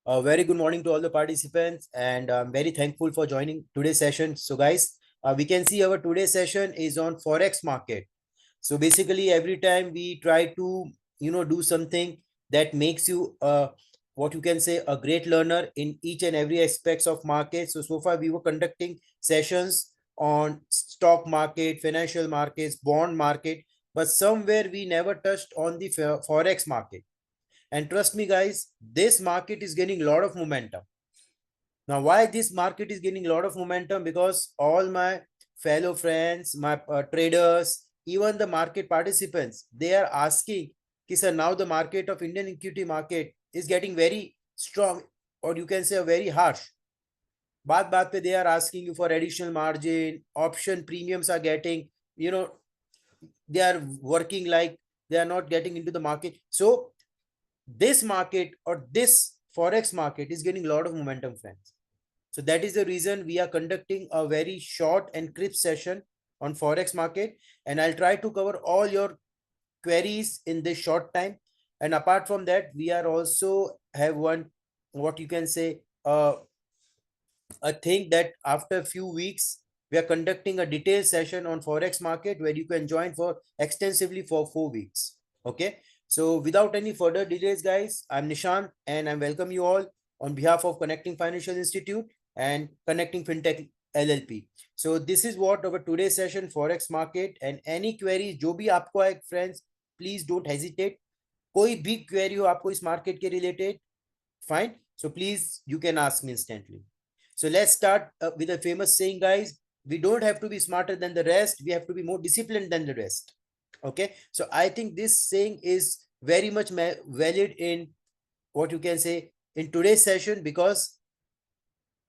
A very good morning to all the participants, and I'm very thankful for joining today's session. So, guys, we can see our today's session is on forex market. So, basically, every time we try to do something that makes you what you can say a great learner in each and every aspects of market. So far we were conducting sessions on stock market, financial markets, bond market, but somewhere we never touched on the forex market. And trust me, guys, this market is gaining a lot of momentum. Now, why this market is gaining a lot of momentum? Because all my fellow friends, my traders, even the market participants, they are asking, sir, now the market of Indian equity market is getting very strong, or you can say very harsh. बात पे they are asking you for additional margin, option premiums are getting, you know, they are working like they are not getting into the market. So this market or this forex market is getting a lot of momentum, friends. So that is the reason we are conducting a very short and crisp session on forex market, and I'll try to cover all your queries in this short time. And apart from that, we are also have one, what you can say, a thing that after a few weeks we are conducting a detailed session on forex market where you can join for extensively for 4 weeks. Okay, so without any further delays, guys, I'm Nishant and I welcome you all on behalf of Connecting Financial Institute and Connecting FinTech LLP. So this is what our today's session forex market, and any queries जो भी आपको आए friends, please don't hesitate. कोई भी query हो आपको इस market के related, fine, so please you can ask me instantly. So let's start with a famous saying, guys. We don't have to be smarter than the rest. We have to be more disciplined than the rest. Okay. So I think this saying is very much valid in what you can say in today's session, because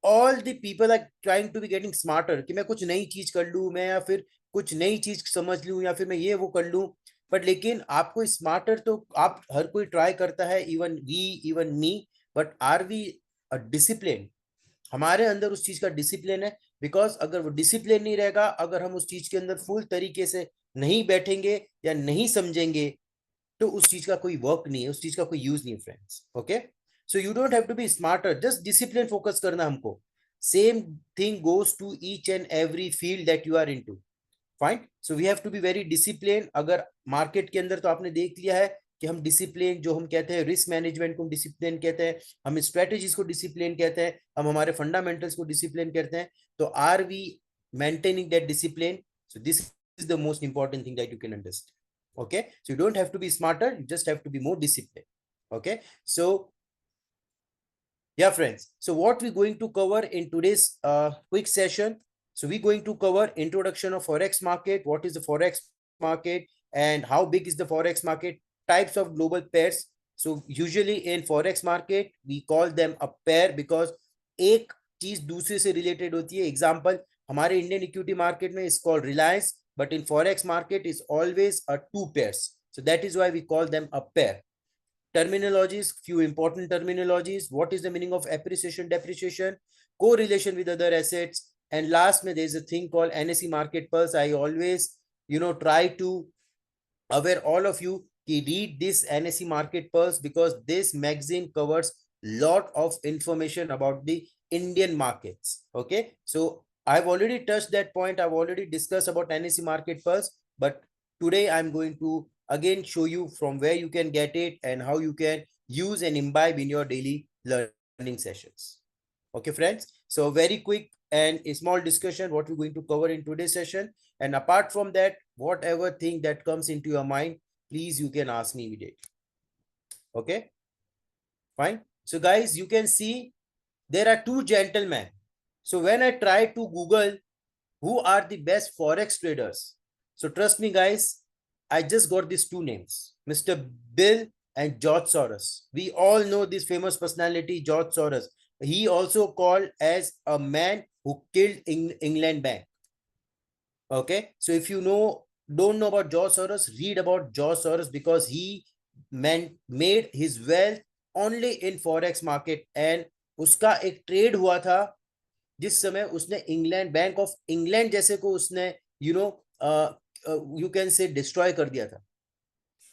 all the people are trying to be getting smarter कि मैं कुछ नई चीज कर लूं मैं, या फिर कुछ नई चीज समझ लूं, या फिर मैं ये वो कर लूं. बट लेकिन आपको स्मार्टर तो आप हर कोई ट्राई करता है, even me. But are we discipline? हमारे अंदर उस चीज का डिसिप्लिन है? बिकॉज अगर वो डिसिप्लिन नहीं रहेगा, अगर हम उस चीज के अंदर फुल तरीके से नहीं बैठेंगे या नहीं समझेंगे, तो उस चीज का कोई वर्क नहीं है, उस चीज का कोई यूज नहीं है, friends. Okay, so you don't have to be smarter, just discipline focus करना हमको. Same thing goes to each and every field that you are into. Fine, so we have to be very discipline. अगर market के अंदर तो आपने देख लिया है कि हम डिसिप्लिन, जो हम कहते हैं रिस्क मैनेजमेंट को डिसिप्लिन कहते हैं, हम स्ट्रेटेजीज को डिसिप्लिन कहते हैं, हम हमारे फंडामेंटल्स को डिसिप्लिन कहते हैं. तो are we maintaining that discipline? So this is the most important thing that you can understand. Okay, so you don't have to be smarter, you just have to be more disciplined. Okay, so yeah, friends, so what we're going to cover in today's quick session, so we're going to cover introduction of forex market, what is the forex market, and how big is the forex market, types of global pairs. So usually in forex market we call them a pair because एक चीज दूसरे से related होती है. Example, हमारे Indian equity market में is called Reliance, but in forex market is always a two pairs, so that is why we call them a pair. Terminologies, few important terminologies: what is the meaning of appreciation, depreciation, correlation with other assets, and last में there is a thing called NSE market pulse. I always try to aware all of you to read this NSE market pulse, because this magazine covers lot of information about the Indian markets. Okay, so I've already touched that point, I've already discussed about NSE market pulse, but today I'm going to again show you from where you can get it and how you can use and imbibe in your daily learning sessions. Okay, friends, so very quick and a small discussion what we're going to cover in today's session. And apart from that, whatever thing that comes into your mind, please you can ask me immediately. Okay, fine. So guys, you can see there are two gentlemen. So when I try to Google who are the best forex traders, so trust me, guys, I just got these two names, Mr. Bill and George Soros. We all know this famous personality, George Soros. He also called as a man who killed England Bank. Okay, so if you don't know about George Soros, read about George Soros, because he made his wealth only in forex market. And उसका एक trade हुआ था जिस समय उसने England, bank of England जैसे को उसने यू कैन से डिस्ट्रॉय कर दिया था.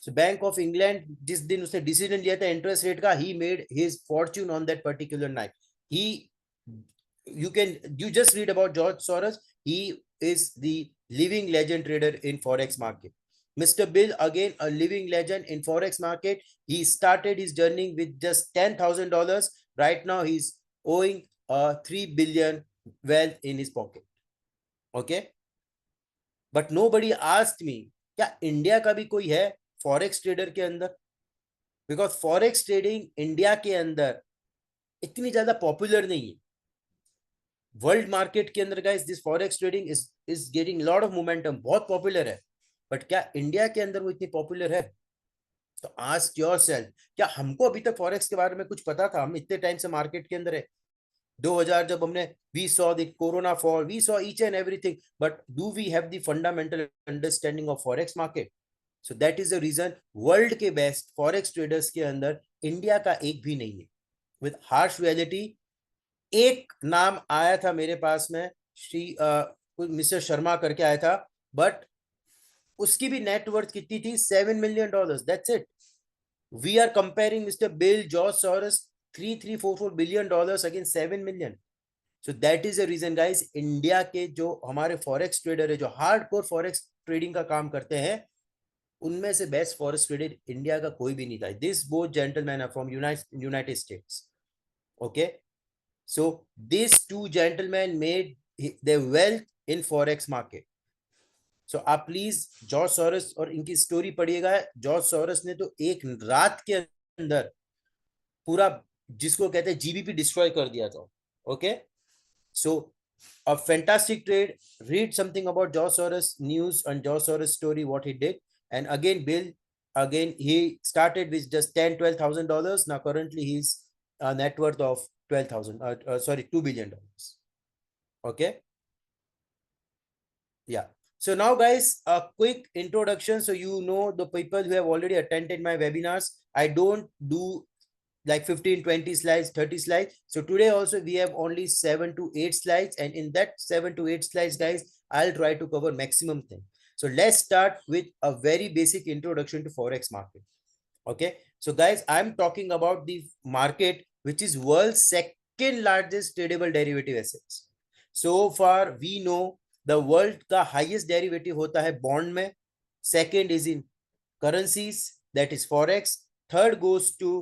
सो बैंक ऑफ इंग्लैंड जिस दिन उसने डिसीजन लिया था इंटरेस्ट रेट का, he made his Fortune on that particular night. He you just read about George Soros. He is the living legend trader in forex market. Mr. Bill, again a living legend in forex market. He started his journey with just $10,000. Right now he's owing 3 billion wealth in his pocket. Okay, but nobody asked me क्या India का भी कोई है forex trader के अंदर, because forex trading India के अंदर इतनी ज्यादा पॉपुलर नहीं है. वर्ल्ड मार्केट के अंदर guys this forex trading is getting lot of momentum, बहुत पॉपुलर है, बट क्या इंडिया के अंदर वो इतनी पॉपुलर है? तो आस्क योरसेल्फ, क्या हमको अभी तक फॉरेक्स के बारे में कुछ पता था? हम इतने टाइम से मार्केट के अंदर है. 2000 जब हमने we saw the corona fall, we saw each and everything, but do we have the fundamental understanding of forex market? So that is the reason world के बेस्ट फॉरेक्स ट्रेडर्स के अंदर India का एक भी नहीं है. विद हार्श रियलिटी, एक नाम आया था मेरे पास में, श्री मिस्टर शर्मा करके आया था, बट उसकी भी नेटवर्थ कितनी थी? $7 million. That's it. We are comparing mister Bill, George Soros, 3-4 billion dollars against 7 million. So that is the reason guys, India के जो हमारे फॉरेक्स ट्रेडर है, जो हार्डकोर फॉरेक्स ट्रेडिंग का काम करते हैं, उनमें से बेस्ट फॉरेक्स ट्रेडर इंडिया का कोई भी नहीं था. This both gentleman are from United States. Okay, so these two gentlemen made their wealth in forex market. so आप प्लीज जॉर्ज सॉरस और इनकी स्टोरी पढ़िएगा. जॉर्ज सॉरस ने तो एक रात के अंदर पूरा, जिसको कहते हैं जीबीपी, डिस्ट्रॉय कर दिया था. Okay, so a fantastic trade. Read something about George Soros news and George Soros story, what he did. And again Bill, again he started with just $10,000-12,000. Now currently he's a net worth of 12,000 sorry, $2 billion. Okay, yeah. So now guys, a quick introduction, so you know the people who have already attended my webinars. I don't do like 15-20 slides, 30 slides. So today also we have only 7 to 8 slides, and in that 7 to 8 slides guys, I'll try to cover maximum thing. So let's start with a very basic introduction to forex market. Okay, so guys, I'm talking about the market which is world's second largest tradable derivative assets. So far we know the world का highest derivative होता है bond में, second is in currencies, that is forex, third goes to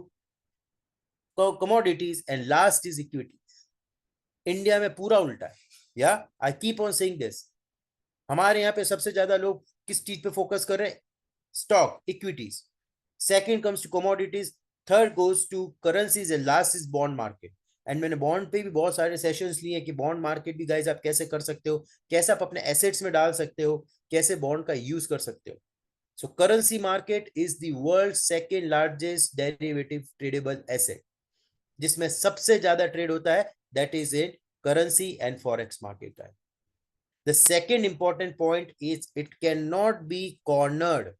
commodities, and last is equities. India में पूरा उल्टा है. या I keep on saying this. हमारे यहाँ पे सबसे ज्यादा लोग किस चीज पे फोकस कर रहे हैं? Stock, equities. Second comes to commodities, third goes to currencies, and last is bond market. And मैंने बॉन्ड पे भी बहुत सारे सेशंस लिए कि बॉन्ड मार्केट भी गाइस आप कैसे कर सकते हो, कैसे आप अपने एसेट्स में डाल सकते हो, कैसे बॉन्ड का यूज कर सकते हो. So currency market is the world second largest derivative tradable asset, जिसमें सबसे ज्यादा ट्रेड होता है, that is in currency and forex market का. The second important point is it can not be cornered.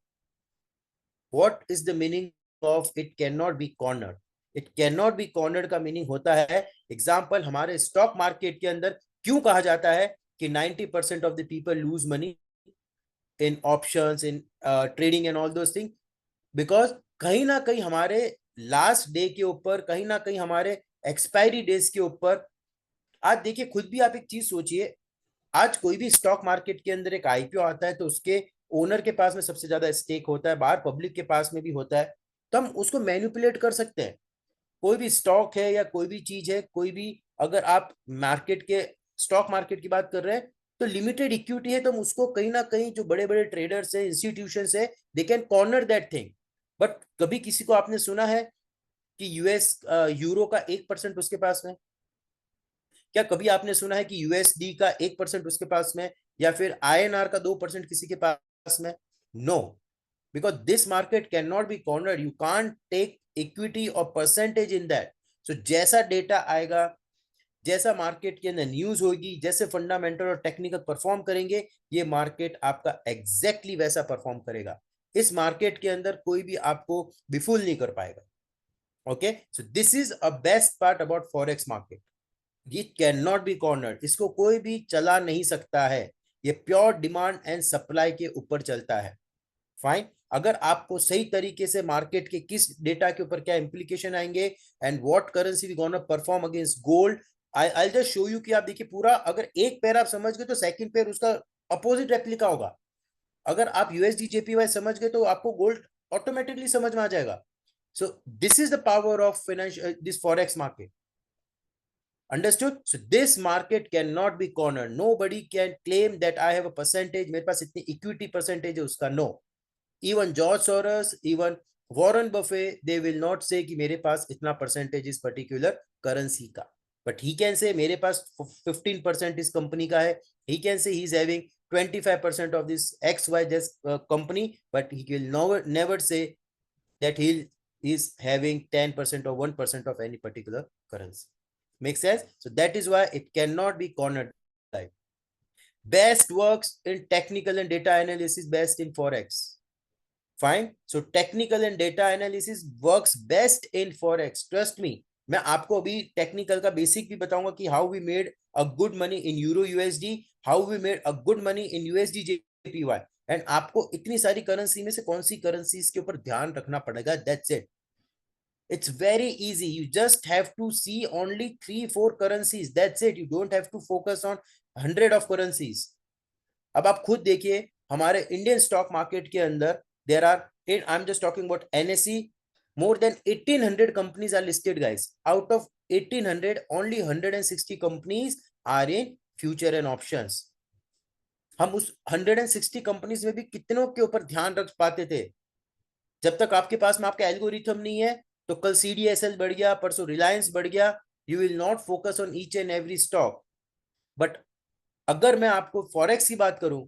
What is the meaning of it can not be cornered? It can not be cornered का meaning होता है, example हमारे stock market के अंदर क्यों कहा जाता है कि 90% of the people lose money in options, in trading and all those thing? Because कहीं ना कहीं हमारे लास्ट डे के ऊपर, कहीं ना कहीं हमारे एक्सपायरी डेज के ऊपर, आज देखिए खुद भी आप एक चीज सोचिए, आज कोई भी स्टॉक मार्केट के अंदर एक आईपीओ आता है तो उसके ओनर के पास में सबसे ज्यादा स्टेक होता है, बाहर पब्लिक के पास में भी होता है, तो हम उसको मैनिपुलेट कर सकते हैं. कोई भी स्टॉक है या कोई भी चीज है, कोई भी, अगर आप मार्केट के, स्टॉक मार्केट की बात कर रहे हैं, तो लिमिटेड इक्विटी है, तो हम उसको कहीं ना कहीं, जो बड़े बड़े ट्रेडर्स है, इंस्टीट्यूशन है, they can corner that thing. But कभी किसी को आपने सुना है कि यूएस यूरो का 1% उसके पास में? क्या कभी आपने सुना है कि यूएसडी का 1% उसके पास में, या फिर आईएनआर का 2% किसी के पास में? No, because this market can not be cornered. You can't take equity और परसेंटेज इन दैट. सो जैसा डेटा आएगा, जैसा मार्केट के अंदर न्यूज होगी, जैसे फंडामेंटल और टेक्निकल परफॉर्म करेंगे, ये मार्केट आपका एग्जैक्टली वैसा परफॉर्म करेगा. इस मार्केट के अंदर कोई भी आपको बिफुल नहीं कर पाएगा. Okay, so this is a best part about forex market. ये कैन नॉट बी कॉर्नर्ड, इसको कोई भी चला नहीं सकता है. ये प्योर डिमांड एंड सप्लाई के ऊपर चलता है. फाइन. अगर आपको सही तरीके से मार्केट के किस डेटा के ऊपर क्या इंप्लीकेशन आएंगे and what currency we gonna perform against gold, I just show you कि आप देखिए पूरा, अगर एक पैर आप समझ गए तो सेकंड पैर उसका अपोजिट रेप्लिका होगा। अगर आप यूएसडी जेपीवाई समझ गए तो आपको गोल्ड ऑटोमेटिकली समझ में आ जाएगा। सो this is the power of financial this forex market. Understood? So this market cannot be cornered. Nobody can claim that I have a percentage, मेरे पास इतनी equity percentage है उसका, no. Even George Soros, even Warren Buffett, they will not say कि मेरे पास इतना percentage इस particular currency का. But he can say मेरे पास 15% इस company का है. He can say he's having 25% of this XYZ company, but he will never say that he is having 10% or 1% of any particular currency. Make sense? So that is why it cannot be cornered. Like best works in technical and data analysis, best in forex. Fine. So technical and data analysis works best in forex. Trust me. मैं आपको अभी technical का basic भी बताऊंगा कि how we made a good money in euro USD, how we made a good money in USD JPY, and आपको इतनी सारी करेंसी में से कौन सी करेंसीज के ऊपर ध्यान रखना पड़ेगा। That's it. It's very easy. You just have to see only 3-4 currencies. That's it. You don't have to focus on 100 of currencies. अब आप खुद देखिए हमारे इंडियन स्टॉक मार्केट के अंदर there are, I am just talking about NSE, more than 1800 companies are listed, guys. Out of 1800, only 160 companies are in future and options. हम उस 160 companies में भी कितनों के ऊपर ध्यान रख पाते थे? जब तक आपके पास में आपका एल्गोरिथम नहीं है, तो कल सीडीएसएल बढ़ गया, परसों रिलायंस बढ़ गया, you will not focus on each and every stock. But अगर मैं आपको फॉरेक्स की बात करूं,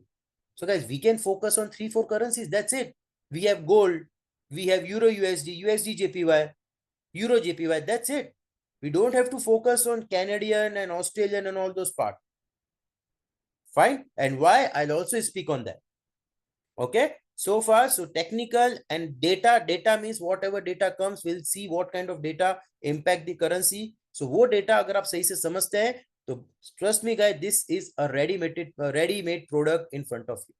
so guys we can focus on 3-4 currencies, that's it. We have gold, we have euro usd, usd jpy, euro jpy, that's it. We don't have to focus on Canadian and Australian and all those part. Fine. And why, I'll also speak on that. Okay, so far so technical and data means whatever data comes, we'll see what kind of data impact the currency. So वो data अगर आप सही से समझते हैं तो trust me guys, this is a ready-made product in front of you.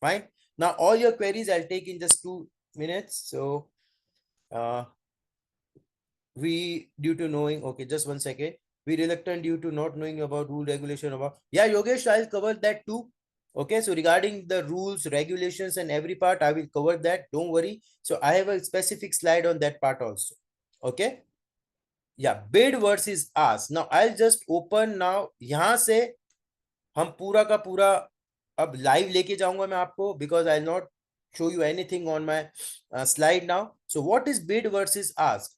Fine. Now all your queries I'll take in just 2 minutes. So we, due to knowing, okay, just 1 second, we reluctant due to not knowing about rule regulation about, yeah Yogesh, I'll cover that too. Okay, so regarding the rules, regulations and every part, I will cover that, don't worry. So I have a specific slide on that part also. Okay, yeah, bid versus ask. Now I'll just open now, यहाँ से हम पूरा का पूरा अब live लेके जाऊंगा मैं आपको, because I'll not show you anything on my slide now. So what is bid versus ask?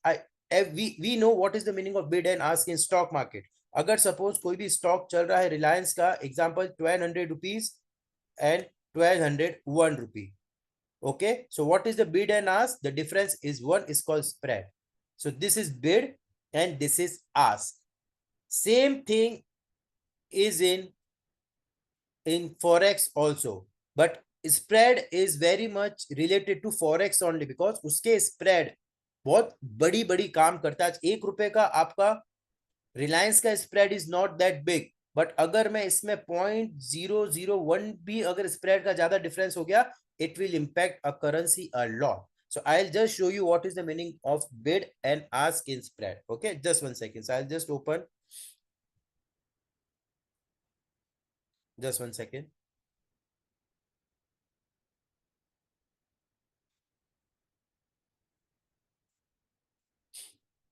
We know what is the meaning of bid and ask in stock market. अगर सपोज कोई भी stock चल रहा है रिलायंस का, example 1200 rupees and 1201 rupee. Okay, so what is the bid and ask? The difference is one is called spread. So this is bid and this is ask. Same thing is in forex also, but spread is very much related to forex only because उसके spread बहुत बड़ी बड़ी काम करता है। 1 रुपए का आपका रिलायंस का spread is not that big, but अगर मैं इसमें 0.001 भी अगर स्प्रेड का ज्यादा डिफरेंस हो गया, it will impact a currency a lot. So I'll just show you what is the meaning of bid and ask in spread. Okay, just 1 second. So I'll just open. Just 1 second.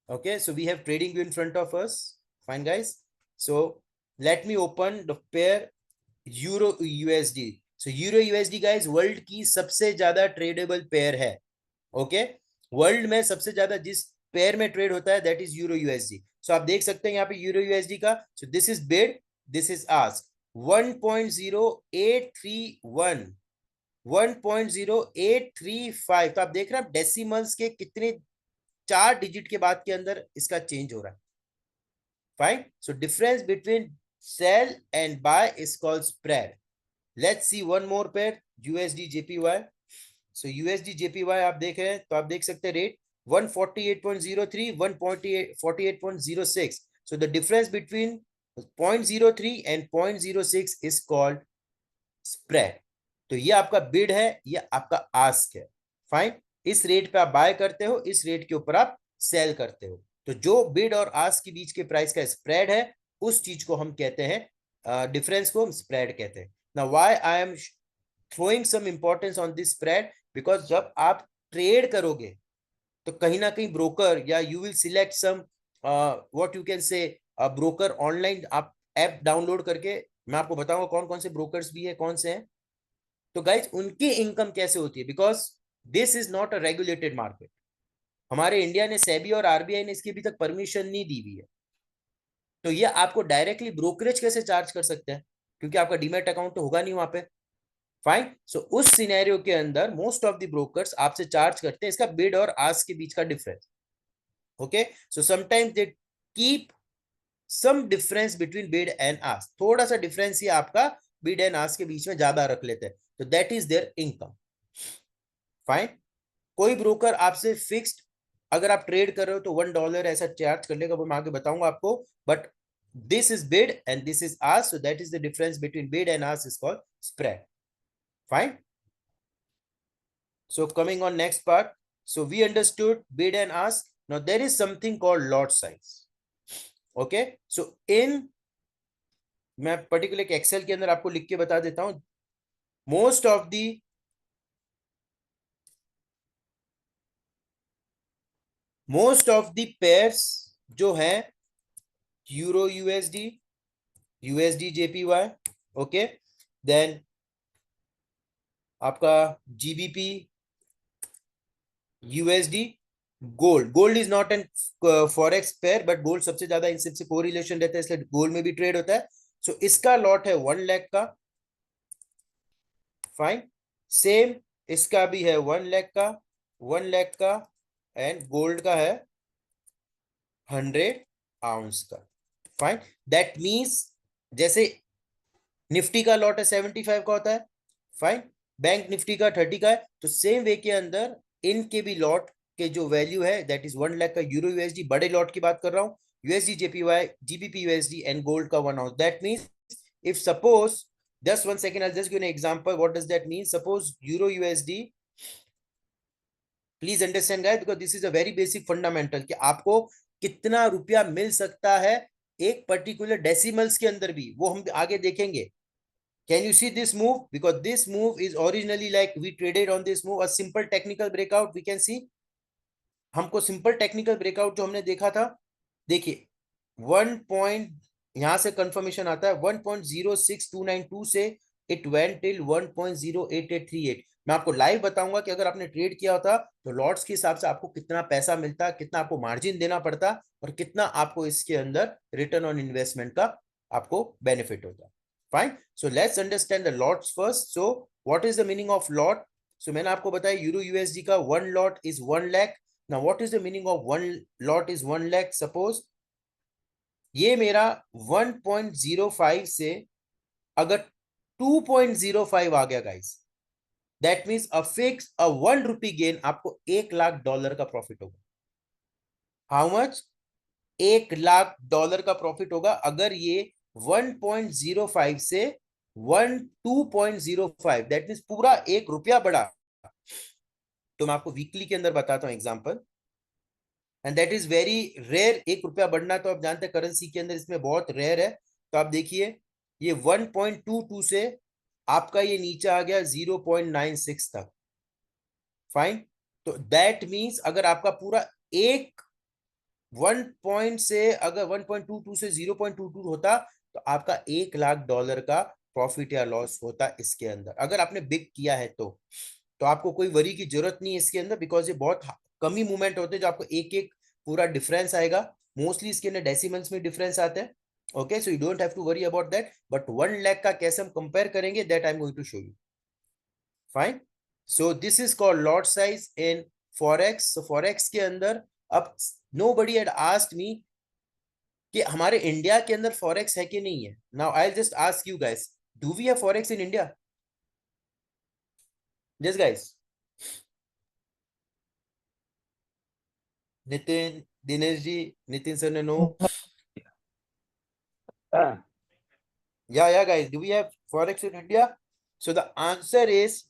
Okay, so we have trading view in front of us. Fine, guys. So let me open the pair euro USD. So euro USD guys world की सबसे ज्यादा tradable pair है। Okay, world में सबसे ज्यादा जिस pair में trade होता है दैट इज यूरो यूएसडी। सो आप देख सकते हैं यहाँ पे यूरो यूएसडी का, सो this is bid, this is ask 1.0831, 1.0835। तो आप देख रहे हैं डेसिमल्स के कितने 4 डिजिट के बाद के अंदर इसका चेंज हो रहा है। Fine, so difference between sell and buy is called spread. Let's see one more pair USD JPY. So USD JPY आप देख रहे हैं तो आप देख सकते हैं rate 148.03, 148.06. So the difference between 0.03 and 0.06 is called spread. तो ये आपका बिड है, ये आपका आस्क है। फाइन, इस रेट पे आप बाय करते हो, इस रेट के ऊपर आप सेल करते हो। तो जो बिड और आस्क के बीच के प्राइस का स्प्रेड है, उस चीज को हम कहते हैं, डिफरेंस को हम स्प्रेड कहते हैं। Now why I am throwing some importance on this spread, because जब आप ट्रेड करोगे तो कहीं ना कहीं ब्रोकर या you will select some what you can say broker online, आप ऐप डाउनलोड करके, मैं आपको बताऊंगा कौन कौन से ब्रोकर्स भी है, कौन से हैं। तो गाइज उनकी इनकम कैसे होती है, because this is not a regulated market. हमारे इंडिया ने सेबी और आरबीआई ने इसकी अभी तक परमिशन नहीं दी हुई है। तो ये आपको डायरेक्टली ब्रोकरेज कैसे चार्ज कर सकते हैं, क्योंकि आपका डीमैट अकाउंट तो होगा नहीं वहां पे। फाइन, सो उस सिनेरियो के अंदर मोस्ट ऑफ द ब्रोकर्स आपसे चार्ज करते हैं इसका बिड और आस्क के बीच का difference. Okay, so sometimes they keep some difference between bid and ask, थोड़ा सा डिफरेंस ही आपका बिड एंड आस्क के बीच में ज्यादा रख लेते हैं, तो that is there income. Fine, कोई ब्रोकर आपसे फिक्स्ड, अगर आप ट्रेड कर रहे हो तो $1 ऐसा चार्ज कर लेगा, वो मैं आगे बताऊंगा आपको। But this is bid and this is ask, so that is the difference between bid and ask is called spread. Fine, so coming on next part, so we understood bid and ask. Now there is something called lot size. Okay, so in, मैं particular एक Excel के अंदर आपको लिख के बता देता हूं। मोस्ट ऑफ दी पेयर्स जो है, euro USD, USD JPY, okay, then आपका GBP USD, gold. Gold is not an forex pair, but gold सबसे ज्यादा इन सबसे कोरिलेशन रहता है, इसलिए गोल्ड में भी ट्रेड होता है। सो इसका लॉट है 1 लाख का। फाइन, सेम इसका भी है 1 लाख का, 1 लाख का, एंड गोल्ड का है 100 आउंस का। फाइन, दैट मीन्स जैसे निफ्टी का लॉट है 75 का होता है, फाइन, बैंक निफ्टी का 30 का है, तो सेम वे के अंदर इनके भी लॉट के जो वैल्यू है दैट इज 1 लाख का यूरो यूएसडी, बड़े लॉट की बात कर रहा हूं, USD JPY, GBP USD and gold का 1 ounce. That means if suppose, just 1 second, I'll just give an example, what does that mean? Suppose euro USD, please understand guys, because this is a very basic fundamental, कि आपको कितना रुपया मिल सकता है एक particular decimals के अंदर भी, वो हम आगे देखेंगे। Can you see this move? Because this move is originally like we traded on this move, a simple technical breakout we can see। हमको सिंपल टेक्निकल ब्रेकआउट जो हमने देखा था, देखिए 1 पॉइंट, यहां से कंफर्मेशन आता है 1.06292 से इट वेंट टिल 1.08838। मैं आपको लाइव बताऊंगा कि अगर आपने ट्रेड किया होता तो लॉट्स के हिसाब से आपको कितना पैसा मिलता, कितना आपको मार्जिन देना पड़ता, और कितना आपको इसके अंदर रिटर्न ऑन इन्वेस्टमेंट का आपको बेनिफिट होता। Fine, so let's understand the lots first. So what is the meaning of lot? So मैंने आपको बताया यूरो यूएसडी का 1 lot is 1 lakh. Now, what is the meaning of 1 lot is 1 lakh? Suppose ये मेरा 1.05 से अगर 2.05 आ गया guys, that means a fix a ₹1 gain, आपको $1 लाख का प्रॉफिट होगा। How much? $1 लाख का प्रॉफिट होगा अगर ये 1.05 से 2.05, दैट मीन्स पूरा ₹1 बढ़ा। तो मैं आपको वीकली के अंदर बताता हूं example, and that is very rare. ₹1 बढ़ना तो आप जानते हैं करेंसी के अंदर इसमें बहुत रेयर है। तो आप देखिए ये 1.22 से आपका ये नीचे आ गया 0.96 तक। फाइन, तो दैट मीन्स अगर आपका पूरा एक 1 पॉइंट से अगर 1.22 से 0.22 होता, तो आपका $1 लाख का प्रॉफिट या लॉस होता इसके अंदर, अगर आपने बिग किया है तो आपको कोई वरी की जरूरत नहीं है इसके अंदर, बिकॉज ये बहुत कम ही मूवमेंट होते हैं जो आपको एक एक पूरा डिफरेंस आएगा। मोस्टली इसके अंदर डेसिमल्स में डिफरेंस आते हैं। Okay, so you don't have to worry about that, but 1 lakh का कैसे हम कंपेयर करेंगे, that I am going to show you. Fine, so this is called lot size in forex. So forex के अंदर अब nobody had asked me कि हमारे India के अंदर फॉरेक्स है कि नहीं है। Now I just ask you guys, do we have forex in India? Yes guys, Nitin, Dinesh ji, Nitin sir ने नो, हाँ, yeah guys, do we have forex in India? So the answer is,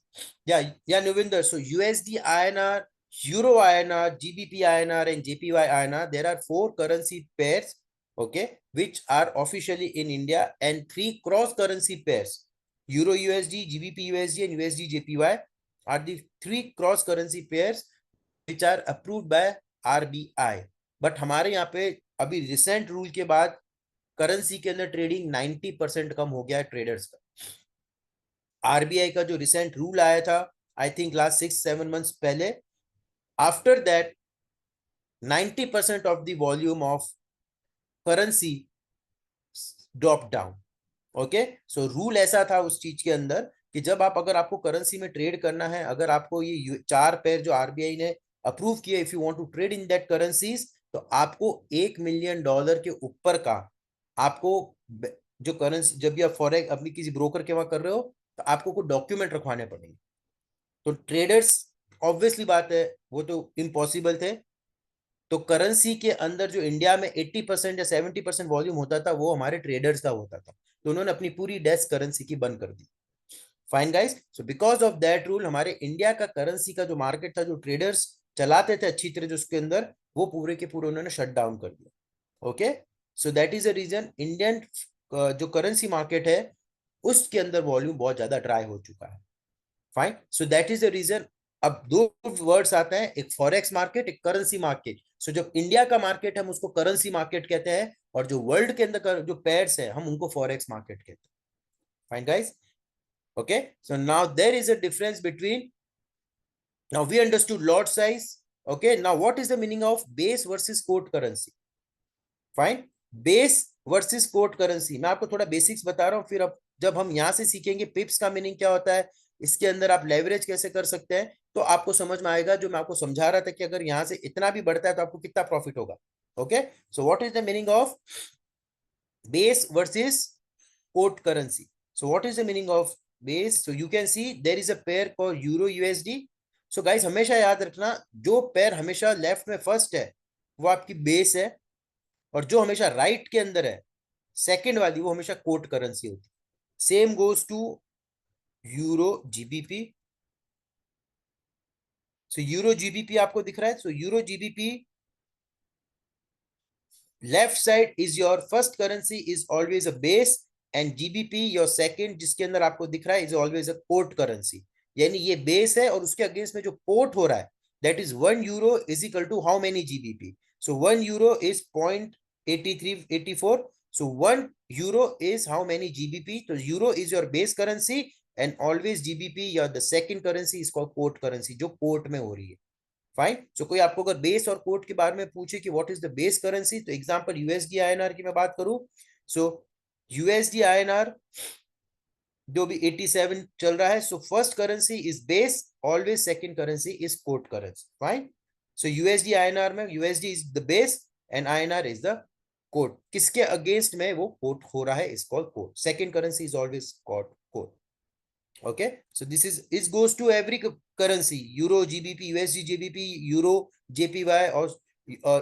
yeah, Nuvinder. So USD INR, Euro INR, GBP INR, and JPY INR. There are 4 currency pairs, okay, which are officially in India, and 3 cross currency pairs. Euro USD, GBP USD, and USD JPY are the 3 cross currency pairs which are approved by RBI. But हमारे यहाँ पे अभी recent rule के बाद currency के अंदर trading 90% कम हो गया है ट्रेडर्स का. आरबीआई का जो रिसेंट रूल आया था, आई थिंक लास्ट 6-7 मंथ्स पहले, after that 90% of the volume of currency drop down. Okay, so rule ऐसा था उस चीज के अंदर कि जब आप, अगर आपको करेंसी में ट्रेड करना है, अगर आपको ये 4 पेयर जो आरबीआई ने अप्रूव किए, if you want to trade in that currencies, तो आपको $1 मिलियन के ऊपर का, आपको जो करेंसी, जब भी आप फॉरेक्स अपनी किसी ब्रोकर के वहां कर रहे हो, तो आपको कुछ डॉक्यूमेंट रखवाने पड़ेंगे. तो ट्रेडर्स, ऑब्वियसली बात है, वो तो इम्पॉसिबल थे. तो करेंसी के अंदर जो इंडिया में 80% या 70% वॉल्यूम होता था, वो हमारे ट्रेडर्स का होता था. तो उन्होंने अपनी पूरी डेस्क करेंसी की बंद कर दी. Fine guys, so because of that rule, हमारे इंडिया का करेंसी का जो मार्केट था, जो ट्रेडर्स चलाते थे अच्छी तरह, जो उसके अंदर, वो पूरे के पूरे उन्होंने शट डाउन कर दिया. Okay, so that is a reason Indian जो करेंसी मार्केट है, उसके अंदर वॉल्यूम बहुत ज्यादा ड्राई हो चुका है. Fine, so that is the reason. अब दो वर्ड्स आते हैं, एक फॉरेक्स मार्केट, एक करेंसी मार्केट. सो जो इंडिया का मार्केट है, हम उसको करेंसी मार्केट कहते हैं, और जो वर्ल्ड के अंदर जो पेयर्स है, हम उनको फॉरेक्स मार्केट कहते हैं. Fine guys, okay, so now there is a difference between, now we understood lot size. Okay, now what is the meaning of base versus quote currency? Fine, base versus quote currency, मैं आपको थोड़ा basics बता रहा हूँ, फिर अब जब हम यहाँ से सीखेंगे पिप्स का मीनिंग क्या होता है, इसके अंदर आप लेवरेज कैसे कर सकते हैं, तो आपको समझ में आएगा. जो मैं आपको समझा रहा था कि अगर यहाँ से इतना भी बढ़ता है तो आपको कितना प्रॉफिट होगा. Okay, so what is the meaning of base versus quote currency? So what is the meaning of base? So you can see there is a pair called euro USD. So guys, हमेशा याद रखना, जो pair हमेशा left में first है वो आपकी base है, और जो हमेशा राइट के अंदर है सेकंड वाली, वो हमेशा कोट करेंसी होती है. Same goes to euro GBP. So euro GBP आपको दिख रहा है. So euro GBP, left side is your first currency, is always a base, and GBP your second, जिसके अंदर आपको दिख रहा है, is always a quote currency. यानी ये बेस है, और उसके अगेंस्ट में जो कोट हो रहा है, that is 1 euro is equal to how many GBP. So 1 euro is 0.8384. So 1 euro is how many GBP. तो euro is your base currency, and always GBP या the second currency is called quote currency, जो quote में हो रही है. Fine, सो कोई आपको अगर बेस और कोट के बारे में पूछे कि what is the base currency, तो एग्जांपल यूएसडी आईएनआर की मैं बात करूं, सो यूएसडी आईएनआर जो भी 87 चल रहा है, so first currency is base, always second currency is quote currency. Fine, so USD INR में USD is the base and INR is the quote. किसके अगेंस्ट में वो कोट हो रहा है, is called quote. Second currency is always called quote. Okay, so this goes to every currency: euro GBP, USD GBP, euro JPY, or uh,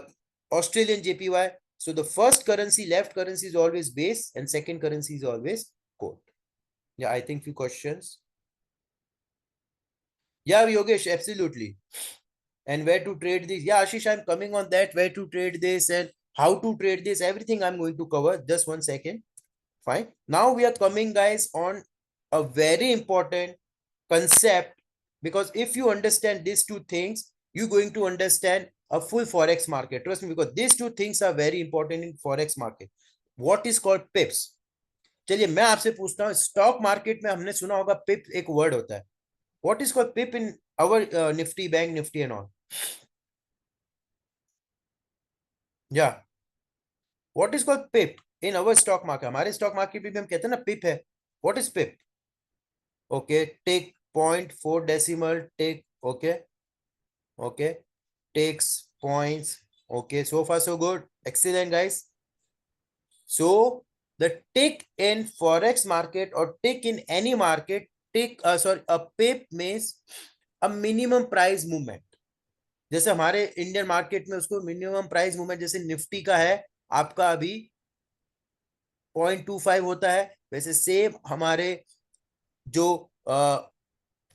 Australian JPY. So the first currency, left currency, is always base, and second currency is always quote. Yeah, I think few questions. Yeah, Yogesh, absolutely. And where to trade this? Yeah, Ashish, I'm coming on that. Where to trade this and how to trade this, everything I'm going to cover. Just 1 second. Fine, now we are coming, guys, on a very important concept, because if you understand these two things, you're going to understand a full forex market. Trust me, because these two things are very important in forex market. What is called pips? चलिए मैं आपसे पूछता हूँ, stock market में हमने सुना होगा पिप एक वर्ड होता है. What is called pip in our Nifty, bank Nifty and all? या what is called pip in our stock market? हमारे स्टॉक मार्केट में भी हम कहते हैं ना पिप है. What is pip? Okay, take 0.4 decimal, take, okay, okay, takes points. Okay, so far so good, excellent, guys. So the tick in forex market or tick in any market, tick sorry, a pip means a minimum price movement. जैसे हमारे Indian market में उसको minimum price movement, जैसे Nifty का है आपका अभी 0.25 होता है, वैसे सेम हमारे जो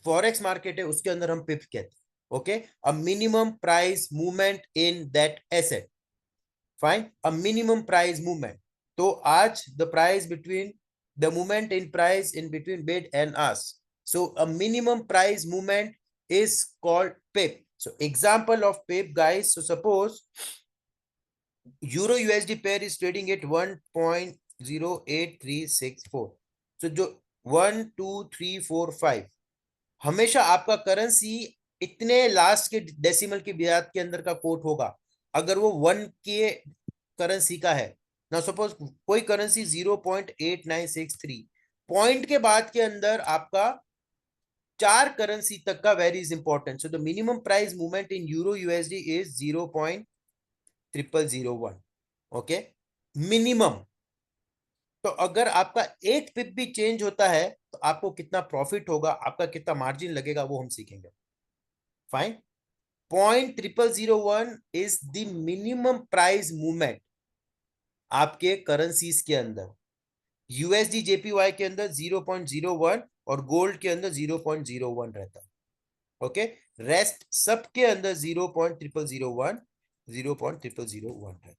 फॉरेक्स मार्केट है उसके अंदर हम पिप कहते हैं. Okay, a minimum price movement in that asset. Fine, a minimum price movement. तो आज the price between the movement in price in between bid and ask. So a minimum price movement is called PIP. So example of PIP, guys. So suppose Euro USD pair is trading at 1.08364. So जो 1 2 3 4 5 हमेशा आपका currency इतने last के decimal के ब्याज के अंदर का कोट होगा. अगर वो 1 के करेंसी का है ना, सपोज कोई करेंसी 0.8963 पॉइंट के बाद के अंदर आपका 4 करेंसी तक का very is important. So the minimum price movement in euro USD is 0.0001. Okay, minimum. तो अगर आपका एक पिप भी चेंज होता है तो आपको कितना प्रॉफिट होगा, आपका कितना मार्जिन लगेगा, वो हम सीखेंगे. Fine. 0.0001 is the minimum price movement आपके करेंसीज के अंदर. यूएसडी जेपीवाई के अंदर 0.01 और गोल्ड के अंदर 0.01 रहता है. ओके, रेस्ट सबके अंदर 0.0001 0.0001 है.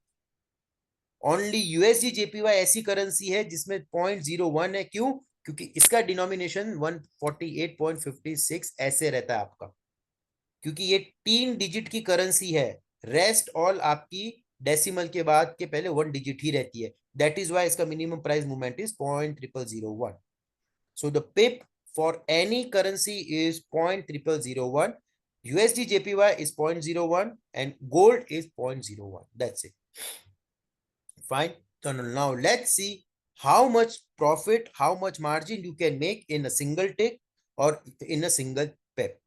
ओनली यूएसडी जेपीवाई ऐसी करेंसी है जिसमें 0.01 है. क्यों? क्योंकि इसका डिनोमिनेशन 148.56 ऐसे रहता है आपका, क्योंकि ये 3 डिजिट की करेंसी है. रेस्ट ऑल आपकी डेसिमल के बाद के पहले 1 डिजिट ही रहती है. दैट इज वाई इसका minimum price movement is 0.0001. So the pip for any currency is 0.0001. USD JPY is 0.01 and gold is 0.01. That's it. Fine. So now let's see how much profit, how much margin you can make in a single tick or in a single pip.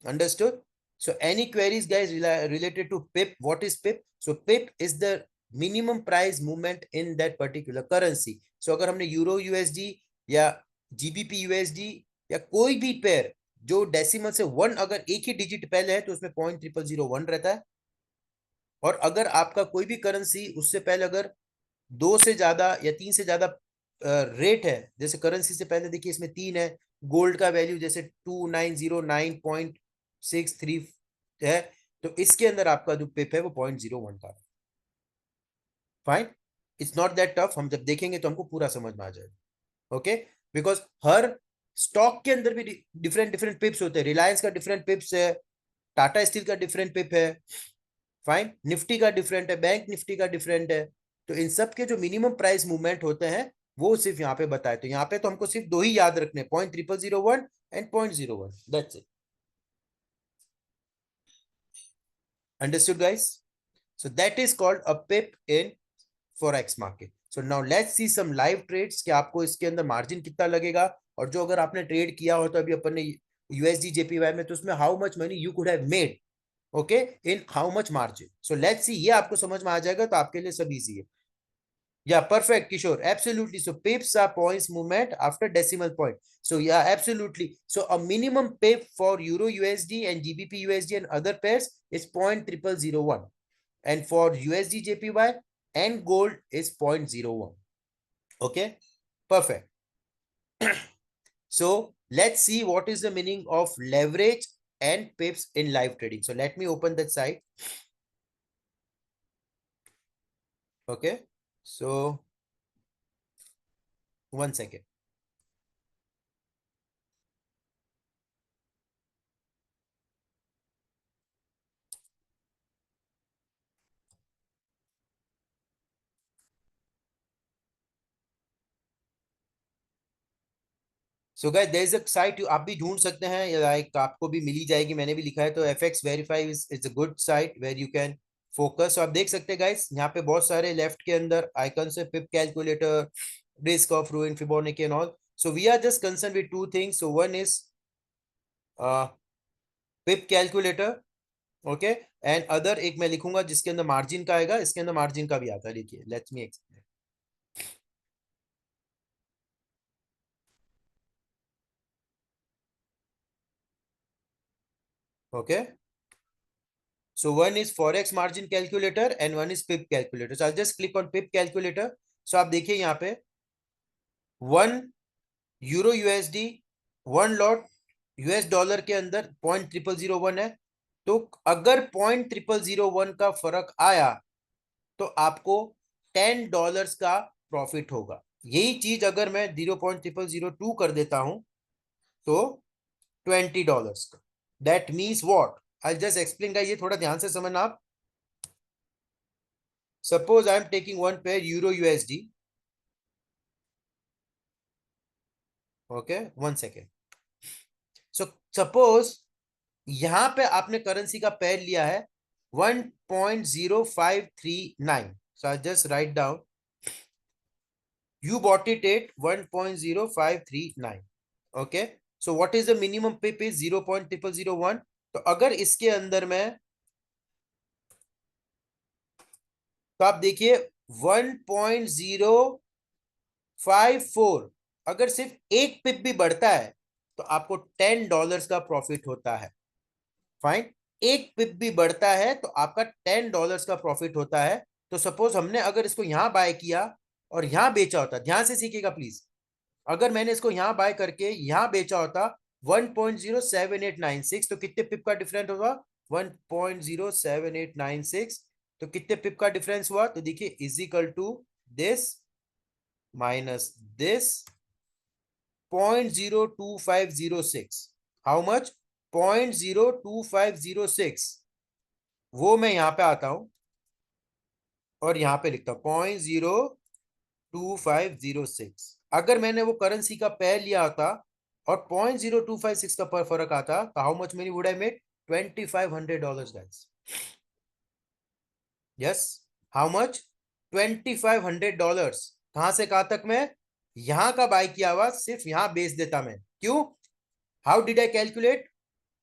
Understood? So any queries, guys, related to pip? What is pip? So pip is the minimum price movement in that particular currency. So अगर हमने euro USD या GBP USD या कोई भी pair जो decimal से 1 अगर एक ही डिजिट पहले है तो उसमें 0.0001 रहता है. और अगर आपका कोई भी करेंसी उससे पहले अगर 2 से ज्यादा या 3 से ज्यादा रेट है, जैसे करेंसी से पहले देखिए इसमें 3 है, गोल्ड का वैल्यू जैसे 2909.63 है, तो इसके अंदर आपका जो पिप है वो 0.01 का. Fine, it's not that tough. हम जब देखेंगे तो हमको पूरा समझ में आ जाएगा. ओके, बिकॉज हर स्टॉक के अंदर भी डिफरेंट डिफरेंट पिप्स होते हैं. रिलायंस का डिफरेंट पिप्स है, टाटा स्टील का डिफरेंट पिप है. फाइन, निफ्टी का डिफरेंट है, बैंक निफ्टी का डिफरेंट है. तो इन सब के जो मिनिमम प्राइस मूवमेंट होते हैं वो सिर्फ यहाँ पे बताए. तो यहाँ पे तो हमको सिर्फ 2 ही याद रखने, 0.0001 and 0.01. That's it. Understood guys? So that is called a pip in forex market. So now let's see some live trades कि आपको इसके अंदर मार्जिन कितना लगेगा. और जो अगर आपने ट्रेड किया हो तो अभी अपन ने यूएसडी जेपीवाई में, तो उसमें how much money you could have made. Okay, in how much margin. So let's see, ये आपको समझ में आ जाएगा तो आपके लिए सब इजी है. Yeah, perfect, Kishore. Absolutely. So pips are points movement after decimal point. So yeah, absolutely. So a minimum pip for Euro USD and GBP USD and other pairs is 0.0001. And for USD JPY and gold is 0.01. Okay, perfect. So let's see what is the meaning of leverage and pips in live trading. So let me open that site. Okay, so 1 second. So guys, there is a site आप भी ढूंढ सकते हैं, या like आपको भी मिली जाएगी, मैंने भी लिखा है. तो FX verify is a good site where you can focus. आप देख सकते हैं गाइस, यहाँ पे बहुत सारे लेफ्ट के अंदर आइकन्स है, pip calculator, risk of ruin, Fibonacci and all. So we are just concern with 2 things. So one is pip calculator. Okay, and other एक मैं लिखूंगा जिसके अंदर मार्जिन का आएगा. इसके अंदर मार्जिन का भी आता है, देखिए, let's me explain. Okay, so one is forex margin calculator and one is pip calculator. So I'll just click on pip calculator. So आप देखिए यहाँ पे 1 euro USD one lot US dollar के अंदर 0.0001 है, तो अगर 0.0001 का फर्क आया तो आपको $10 का प्रॉफिट होगा। यही चीज अगर मैं 0.0002 कर देता हूं तो $20 का। That means what, I just explain guys, ये थोड़ा ध्यान से समझना आप। Suppose I am taking one pair euro USD, okay, one second. So suppose यहां पे आपने करेंसी का पेयर लिया है 1.0539, so I just write down you bought it at 1.0539, okay, so what is the minimum pip is 0.0001। तो अगर इसके अंदर में, तो आप देखिए 1.054, अगर सिर्फ एक पिप भी बढ़ता है तो आपको $10 का प्रॉफिट होता है। फाइन, एक पिप भी बढ़ता है तो आपका $10 का प्रॉफिट होता है। तो सपोज हमने अगर इसको यहां बाय किया और यहां बेचा होता, ध्यान से सीखिएगा प्लीज, अगर मैंने इसको यहां बाय करके यहां बेचा होता 1.07896, तो कितने पिप का डिफरेंस होगा? 1.07896, तो कितने पिप का डिफरेंस हुआ? तो देखिए is equal to this minus this 0.02506। How much? 0.02506। वो मैं यहां पे आता हूं और यहां पे लिखता हूं 0.02506। अगर मैंने वो करेंसी का पेयर लिया होता और 0.0256 का फर्क आता तो how much money would I made? $2500 guys. Yes, how much? $2500। कहां से कहां तक? मैं यहां का बाय किया हुआ सिर्फ यहां बेच देता मैं। क्यों? How did I calculate?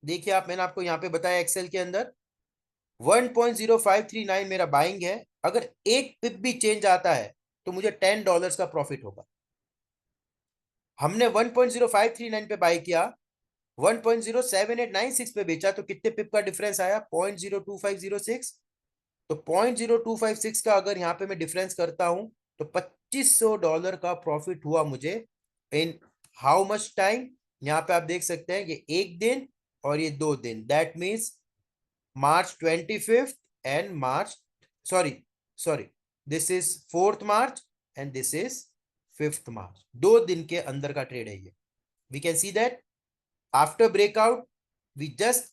देखिए आप, मैंने आपको यहां पे बताया एक्सेल के अंदर 1.0539 मेरा बाइंग है, अगर एक पिप भी चेंज आता है तो मुझे $10 का प्रॉफिट होगा। हमने 1.0539 पे बाय किया, 1.07896 पे बेचा, तो कितने पिप का डिफरेंस आया? 0.02506। तो 0.0256 का अगर यहाँ पे मैं डिफरेंस करता हूं तो $2500 का प्रॉफिट हुआ मुझे इन हाउ मच टाइम? यहाँ पे आप देख सकते हैं ये एक दिन और ये 2 दिन, that means March 25th and March, sorry, this is 4th March and this is 5th March। 2 दिन के अंदर का ट्रेड है ये। We can see that after breakout we just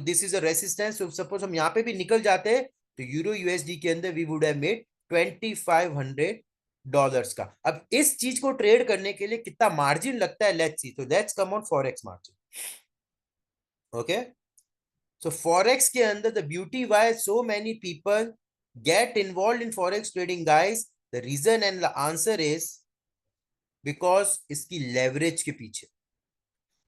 this is a resistance, so suppose हम यहाँ पे भी निकल जाते हैं तो यूरो यूएसडी के अंदर we would have made $2500 का। अब इस चीज को ट्रेड करने के लिए कितना मार्जिन लगता है, लेट्स सी। तो let's come on forex margin, okay. So forex के अंदर the beauty why so many people get involved in forex trading guys, the reason and the answer is because इसकी लेवरेज के पीछे।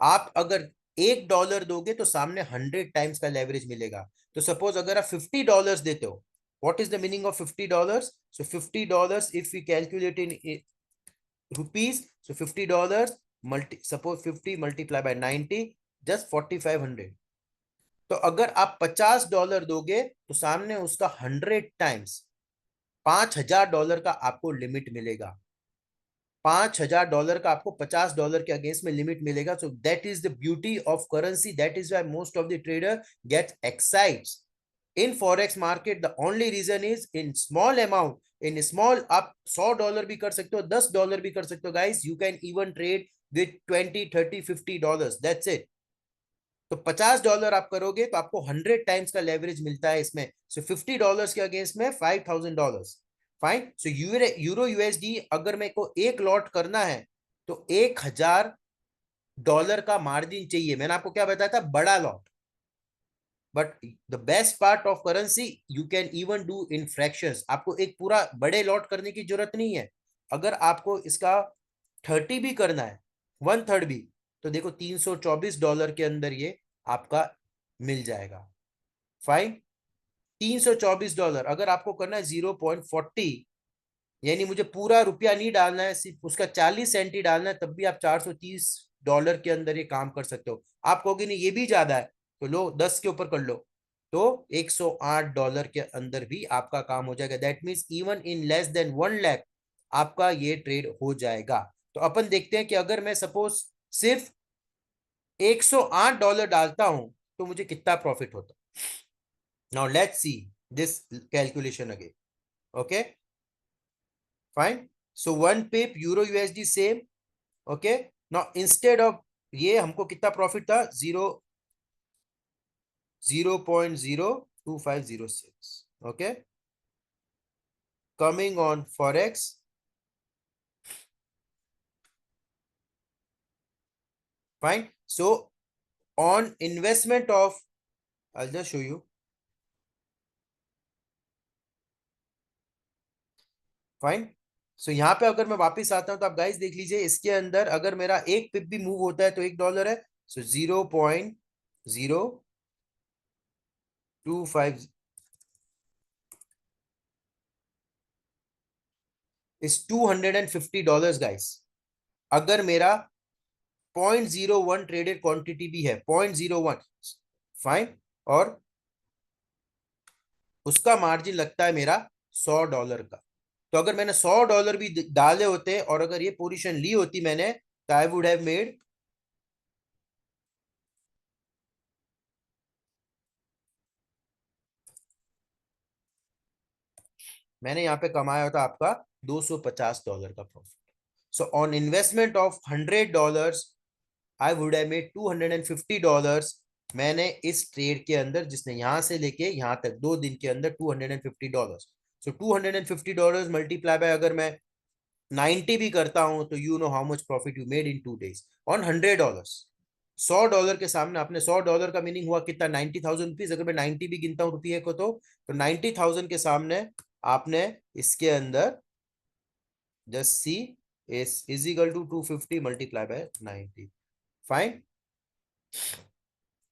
आप अगर $1 दोगे तो सामने 100 टाइम्स का लेवरेज मिलेगा। तो सपोज अगर आप $50 देते हो, what is the meaning of $50? So $50 if we calculate in rupees, so $50 multi, suppose 50 multiply by 90, just 4500। तो अगर आप $50 दोगे तो सामने उसका 100 टाइम्स $5000 का आपको लिमिट मिलेगा। $5000 का आपको $50 के अगेंस्ट में लिमिट मिलेगा। So that is the beauty of currency, that is why most of the trader get excites in forex market. The only reason is in small amount, in small आप $100 भी कर सकते हो, $10 भी कर सकते हो guys. You can even trade with 20, 30, $50, that's it. तो $50 आप करोगे तो आपको 100 टाइम्स का लेवरेज मिलता है इसमें। सो $50 के अगेंस्ट में $5000। फाइन। सो यूरो यूएसडी अगर मेरे को एक लॉट करना है तो $1000 का मार्जिन चाहिए। मैंने आपको क्या बताया था? बड़ा lot. But the best part of currency, you can even do in fractions. आपको एक पूरा बड़े लॉट करने की जरूरत नहीं है। अगर आपको इसका 30 भी करना है, 1/3 भी, तो देखो $324 के अंदर ये आपका मिल जाएगा। फाइन, $324। अगर आपको करना है 0.40, यानी मुझे पूरा रुपया नहीं डालना है, सिर्फ उसका 40 सेंट ही डालना है, तब भी आप $430 के अंदर ये काम कर सकते हो। आप कहोगे नहीं ये भी ज्यादा है, तो लो 10 के ऊपर कर लो, तो $108 के अंदर भी आपका काम हो जाएगा। That means even in less than 1 lakh आपका ये ट्रेड हो जाएगा। तो अपन देखते हैं कि अगर मैं सपोज सिर्फ $108 डालता हूं तो मुझे कितना प्रॉफिट होता? Now let's see this calculation again. Okay fine. So 1 pip euro USD same. Okay now instead of ये हमको कितना प्रॉफिट था? 0.02506. Okay coming on forex. Fine. So on investment of, I'll just show you. Fine. So यहाँ पे अगर मैं वापस आता हूं तो आप गाइस देख लीजिए, इसके अंदर अगर मेरा एक पिप भी मूव होता है तो $1 है. सो 0.025 इज $250 गाइस. अगर मेरा 0.01 ट्रेडेड क्वांटिटी भी है, 0.01. फाइन. और उसका मार्जिन लगता है मेरा $100 का. तो अगर मैंने $100 भी डाले होते और अगर ये पोजीशन ली होती मैंने, तो आई वुड हैव मेड मैंने यहाँ पे कमाया होता आपका $250 का profit. So on investment of $100 I would have made $250. मैंने इस ट्रेड के अंदर, जिसने यहां से लेके यहां तक 2 दिन के अंदर $250. सो $250 मल्टीप्लाई बाय अगर मैं 90 भी करता हूं तो you know how much profit you made in 2 days on $100. $100 के सामने आपने $100 का मीनिंग हुआ कितना? 90,000 रुपीज. अगर मैं 90 भी गिनता हूँ रुपये को तो 90,000 के सामने आपने इसके अंदर just see is equal to 250 multiply by 90. Fine.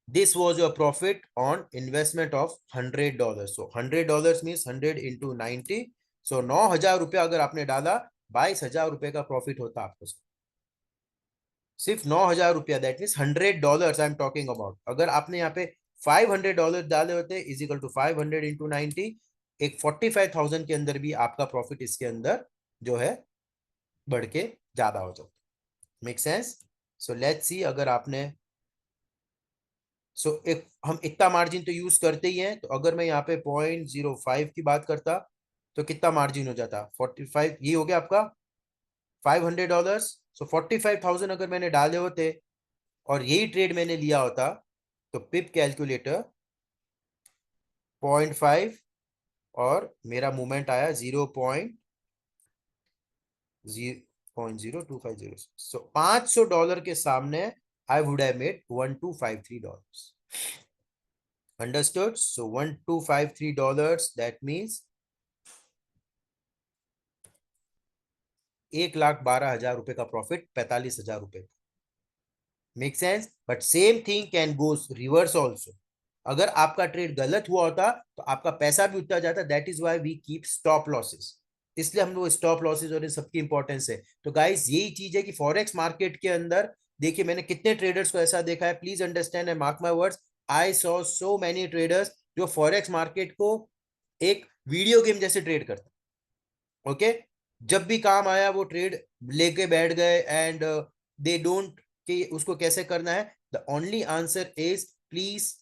This was your profit on investment of $100. So $100 means 100 into 90. So 9,000 रुपया अगर आपने डाला, 22,000 रुपये का प्रॉफिट होता आपको. सिर्फ 9,000 रुपया. That mean $100 I am talking about. अगर आपने यहाँ पे $500 डाले होते इज इक्वल टू 500 इंटू 90, एक 45,000 के अंदर भी आपका प्रॉफिट इसके अंदर जो है बढ़ के ज्यादा हो जाता. Make sense? So let's see. अगर आपने एक हम इतना मार्जिन तो यूज करते ही हैं, तो अगर मैं यहाँ पे 0.05 की बात करता तो कितना मार्जिन हो जाता? 45. ये हो गया आपका $500. सो 45,000 अगर मैंने डाले होते और यही ट्रेड मैंने लिया होता तो पिप कैलकुलेटर 0.5 और मेरा मूवमेंट आया 0.02506. सो $500 के सामने I would have made $1,253. Understood? So $1,253, that means 1,12,000 का profit, 45,000 make sense? But same thing can goes reverse also. अगर आपका ट्रेड गलत हुआ होता तो आपका पैसा भी उतना जाता. That is why we keep stop losses. इसलिए हम लोग स्टॉप लॉसेस और इन सबकी इंपॉर्टेंस है. तो गाइस यही चीज है कि फॉरेक्स मार्केट के अंदर देखिए, मैंने कितने ट्रेडर्स को ऐसा देखा है. Please understand and mark my words, I saw so many traders जो फॉरेक्स मार्केट को एक वीडियो गेम जैसे ट्रेड करते. ओके जब भी काम आया वो ट्रेड लेके बैठ गए एंड दे डोंट कि उसको कैसे करना है. The only answer is please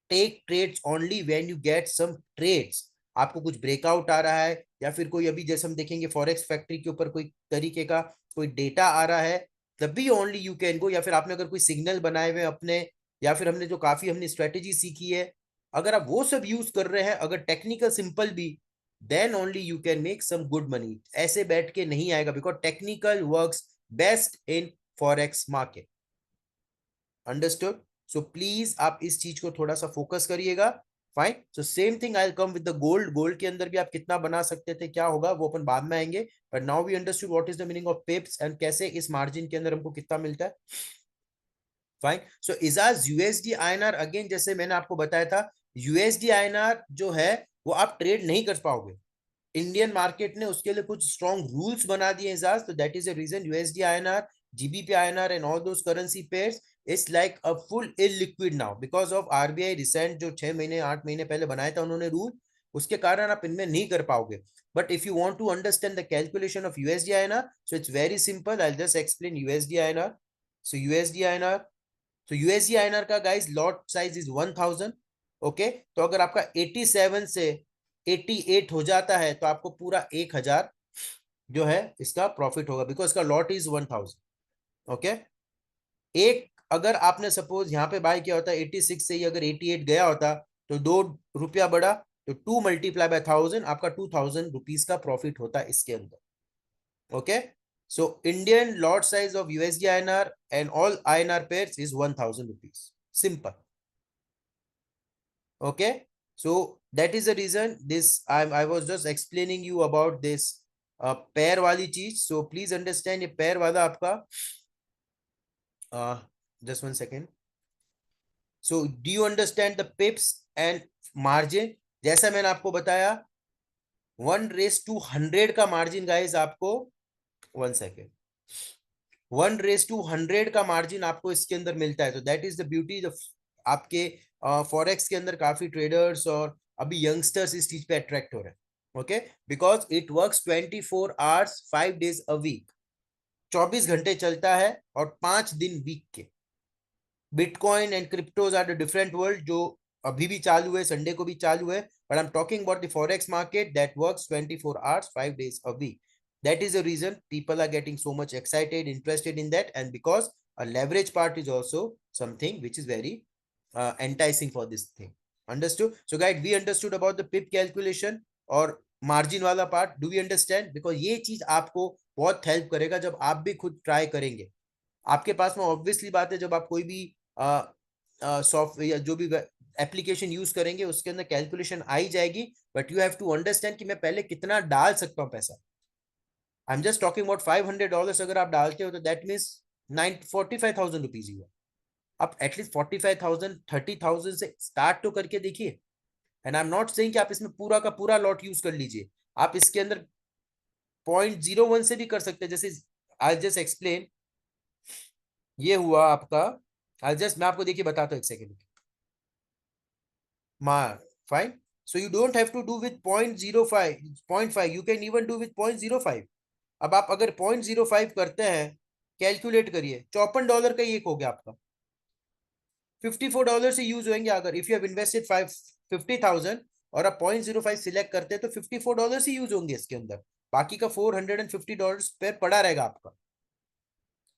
take trades only when you get some trades. आपको कुछ ब्रेकआउट आ रहा है या फिर कोई अभी जैसे हम देखेंगे फॉरेक्स फैक्ट्री के ऊपर कोई तरीके का कोई डेटा आ रहा है, तभी ओनली यू कैन गो. या फिर आपने अगर कोई सिग्नल बनाए हुए अपने, या फिर हमने जो काफी हमने स्ट्रेटेजी सीखी है, अगर आप वो सब यूज कर रहे हैं, अगर टेक्निकल सिंपल भी, then only you can make some good money. ऐसे बैठ के नहीं आएगा, because technical works best in forex market. Understood? So please आप इस चीज को थोड़ा सा फोकस करिएगा. Fine. So same thing I come with the gold. Gold के अंदर भी आप कितना बना सकते थे, क्या होगा वो अपन बाद में आएंगे. But now we understood what is the meaning of pips and कैसे इस मार्जिन के अंदर हमको कितना मिलता है. फाइन. सो इजाज यूएसडी आईएनआर, अगेन जैसे मैंने आपको बताया था, यूएसडी आईएनआर जो है वो आप ट्रेड नहीं कर पाओगे. इंडियन मार्केट ने उसके लिए कुछ स्ट्रॉन्ग रूल्स बना दिए इजाज. तो that is a reason USD INR, GBP INR and all those currency pairs is like a full illiquid now because of RBI recent जो 6 महीने 8 महीने पहले बनाया था उन्होंने रूल, उसके कारण आप इनमें नहीं कर पाओगे. But if you want to understand the calculation of USD INR, so it's very simple. I just explain USD INR. So USD INR, तो USD INR का guys lot size is 1000. Okay, तो अगर आपका 87 से 88 हो जाता है तो आपको पूरा 1000 जो है इसका प्रॉफिट होगा, बिकॉज इसका लॉट इज 1000. ओके, एक अगर आपने सपोज यहाँ पे बाय किया होता 86 से ही अगर 88 गया होता तो ₹2 बढ़ा, तो 2 मल्टीप्लाई बाय 1000 आपका 2000 रुपीज का प्रॉफिट होता है इसके अंदर. Okay, so Indian lot size of USD INR and all INR pairs is 1000 rupees. Simple. Okay, so that is the reason this I was just explaining you about this pair वाली चीज. So please understand ये pair वाला आपका just 1 second. So do you understand the pips and margin? जैसा मैंने आपको बताया 1:100 का मार्जिन गाइस आपको 1 second 1:100 का मार्जिन आपको इसके अंदर मिलता है. तो दैट इज द ब्यूटी. आपके फॉरेक्स के अंदर काफी ट्रेडर्स और अभी यंगस्टर्स इस चीज पे अट्रैक्ट हो रहे हैं. Okay, because it works 24 hours 5 days a week. 24 घंटे चलता है और 5 दिन वीक के. Bitcoin and cryptos are the different world, जो अभी भी चालू है, संडे को भी चालू है. But I am talking about the forex market that works 24 hours 5 days a week. That is the reason people are getting so much excited, interested in that, and because a leverage part is also something which is very enticing for this thing. Understood? So guys, we understood about the pip calculation और margin वाला part. Do we understand? Because ये चीज आपको बहुत help करेगा जब आप भी खुद ट्राई करेंगे. आपके पास में ऑब्वियसली बात है, जब आप कोई भी सॉफ्टवेयर या जो भी एप्लीकेशन यूज करेंगे उसके अंदर कैलकुलेशन आ ही जाएगी. But you have to understand कि मैं पहले कितना डाल सकता हूँ पैसा. I am just talking about $500 अगर आप डालते हो तो दैट मीन्स 45,000 रुपीज ही हुआ. आप एटलीस्ट 45,000 30,000 से स्टार्ट तो करके देखिए. And I am not saying कि आप इसमें पूरा का पूरा लॉट यूज कर लीजिए. आप इसके अंदर 0.01 से भी कर सकते हैं. जैसे आई जस्ट एक्सप्लेन, ये हुआ आपका. मैं आपको देखिए बताता हूँ, 1 सेकेंड. मार fine. So you don't have to do with 0.05, 0.5. You can even do with 0.05. अब आप अगर 0.05 करते हैं, कैलकुलेट करिए, $54 का एक हो गया आपका. $54 से यूज होंगे. अगर इफ यू हैव इन्वेस्टेड 50,000 और आप 0.05 सिलेक्ट करते हैं तो $54 से यूज होंगे इसके अंदर. बाकी का $450 पे पड़ा रहेगा आपका.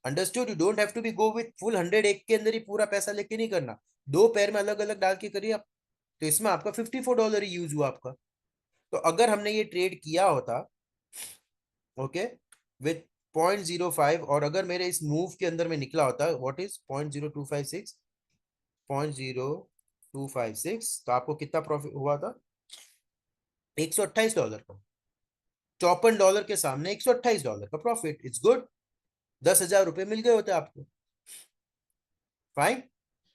Understood? You don't have to be go with full 100 एक के अंदर ही पूरा पैसा लेके नहीं करना. 2 पैर में अलग अलग डाल के करिए आप. तो इसमें आपका $54 ही यूज हुआ आपका. तो अगर हमने ये ट्रेड किया होता, ओके, विथ 0.05, और अगर मेरे इस मूव के अंदर में निकला होता व्हाट इज 0.0256, 0.0256, तो आपको कितना प्रॉफिट हुआ था? $128 का. $54 के सामने $128 का प्रॉफिट. It's good. 10,000 रुपए मिल गए होते आपको. Fine.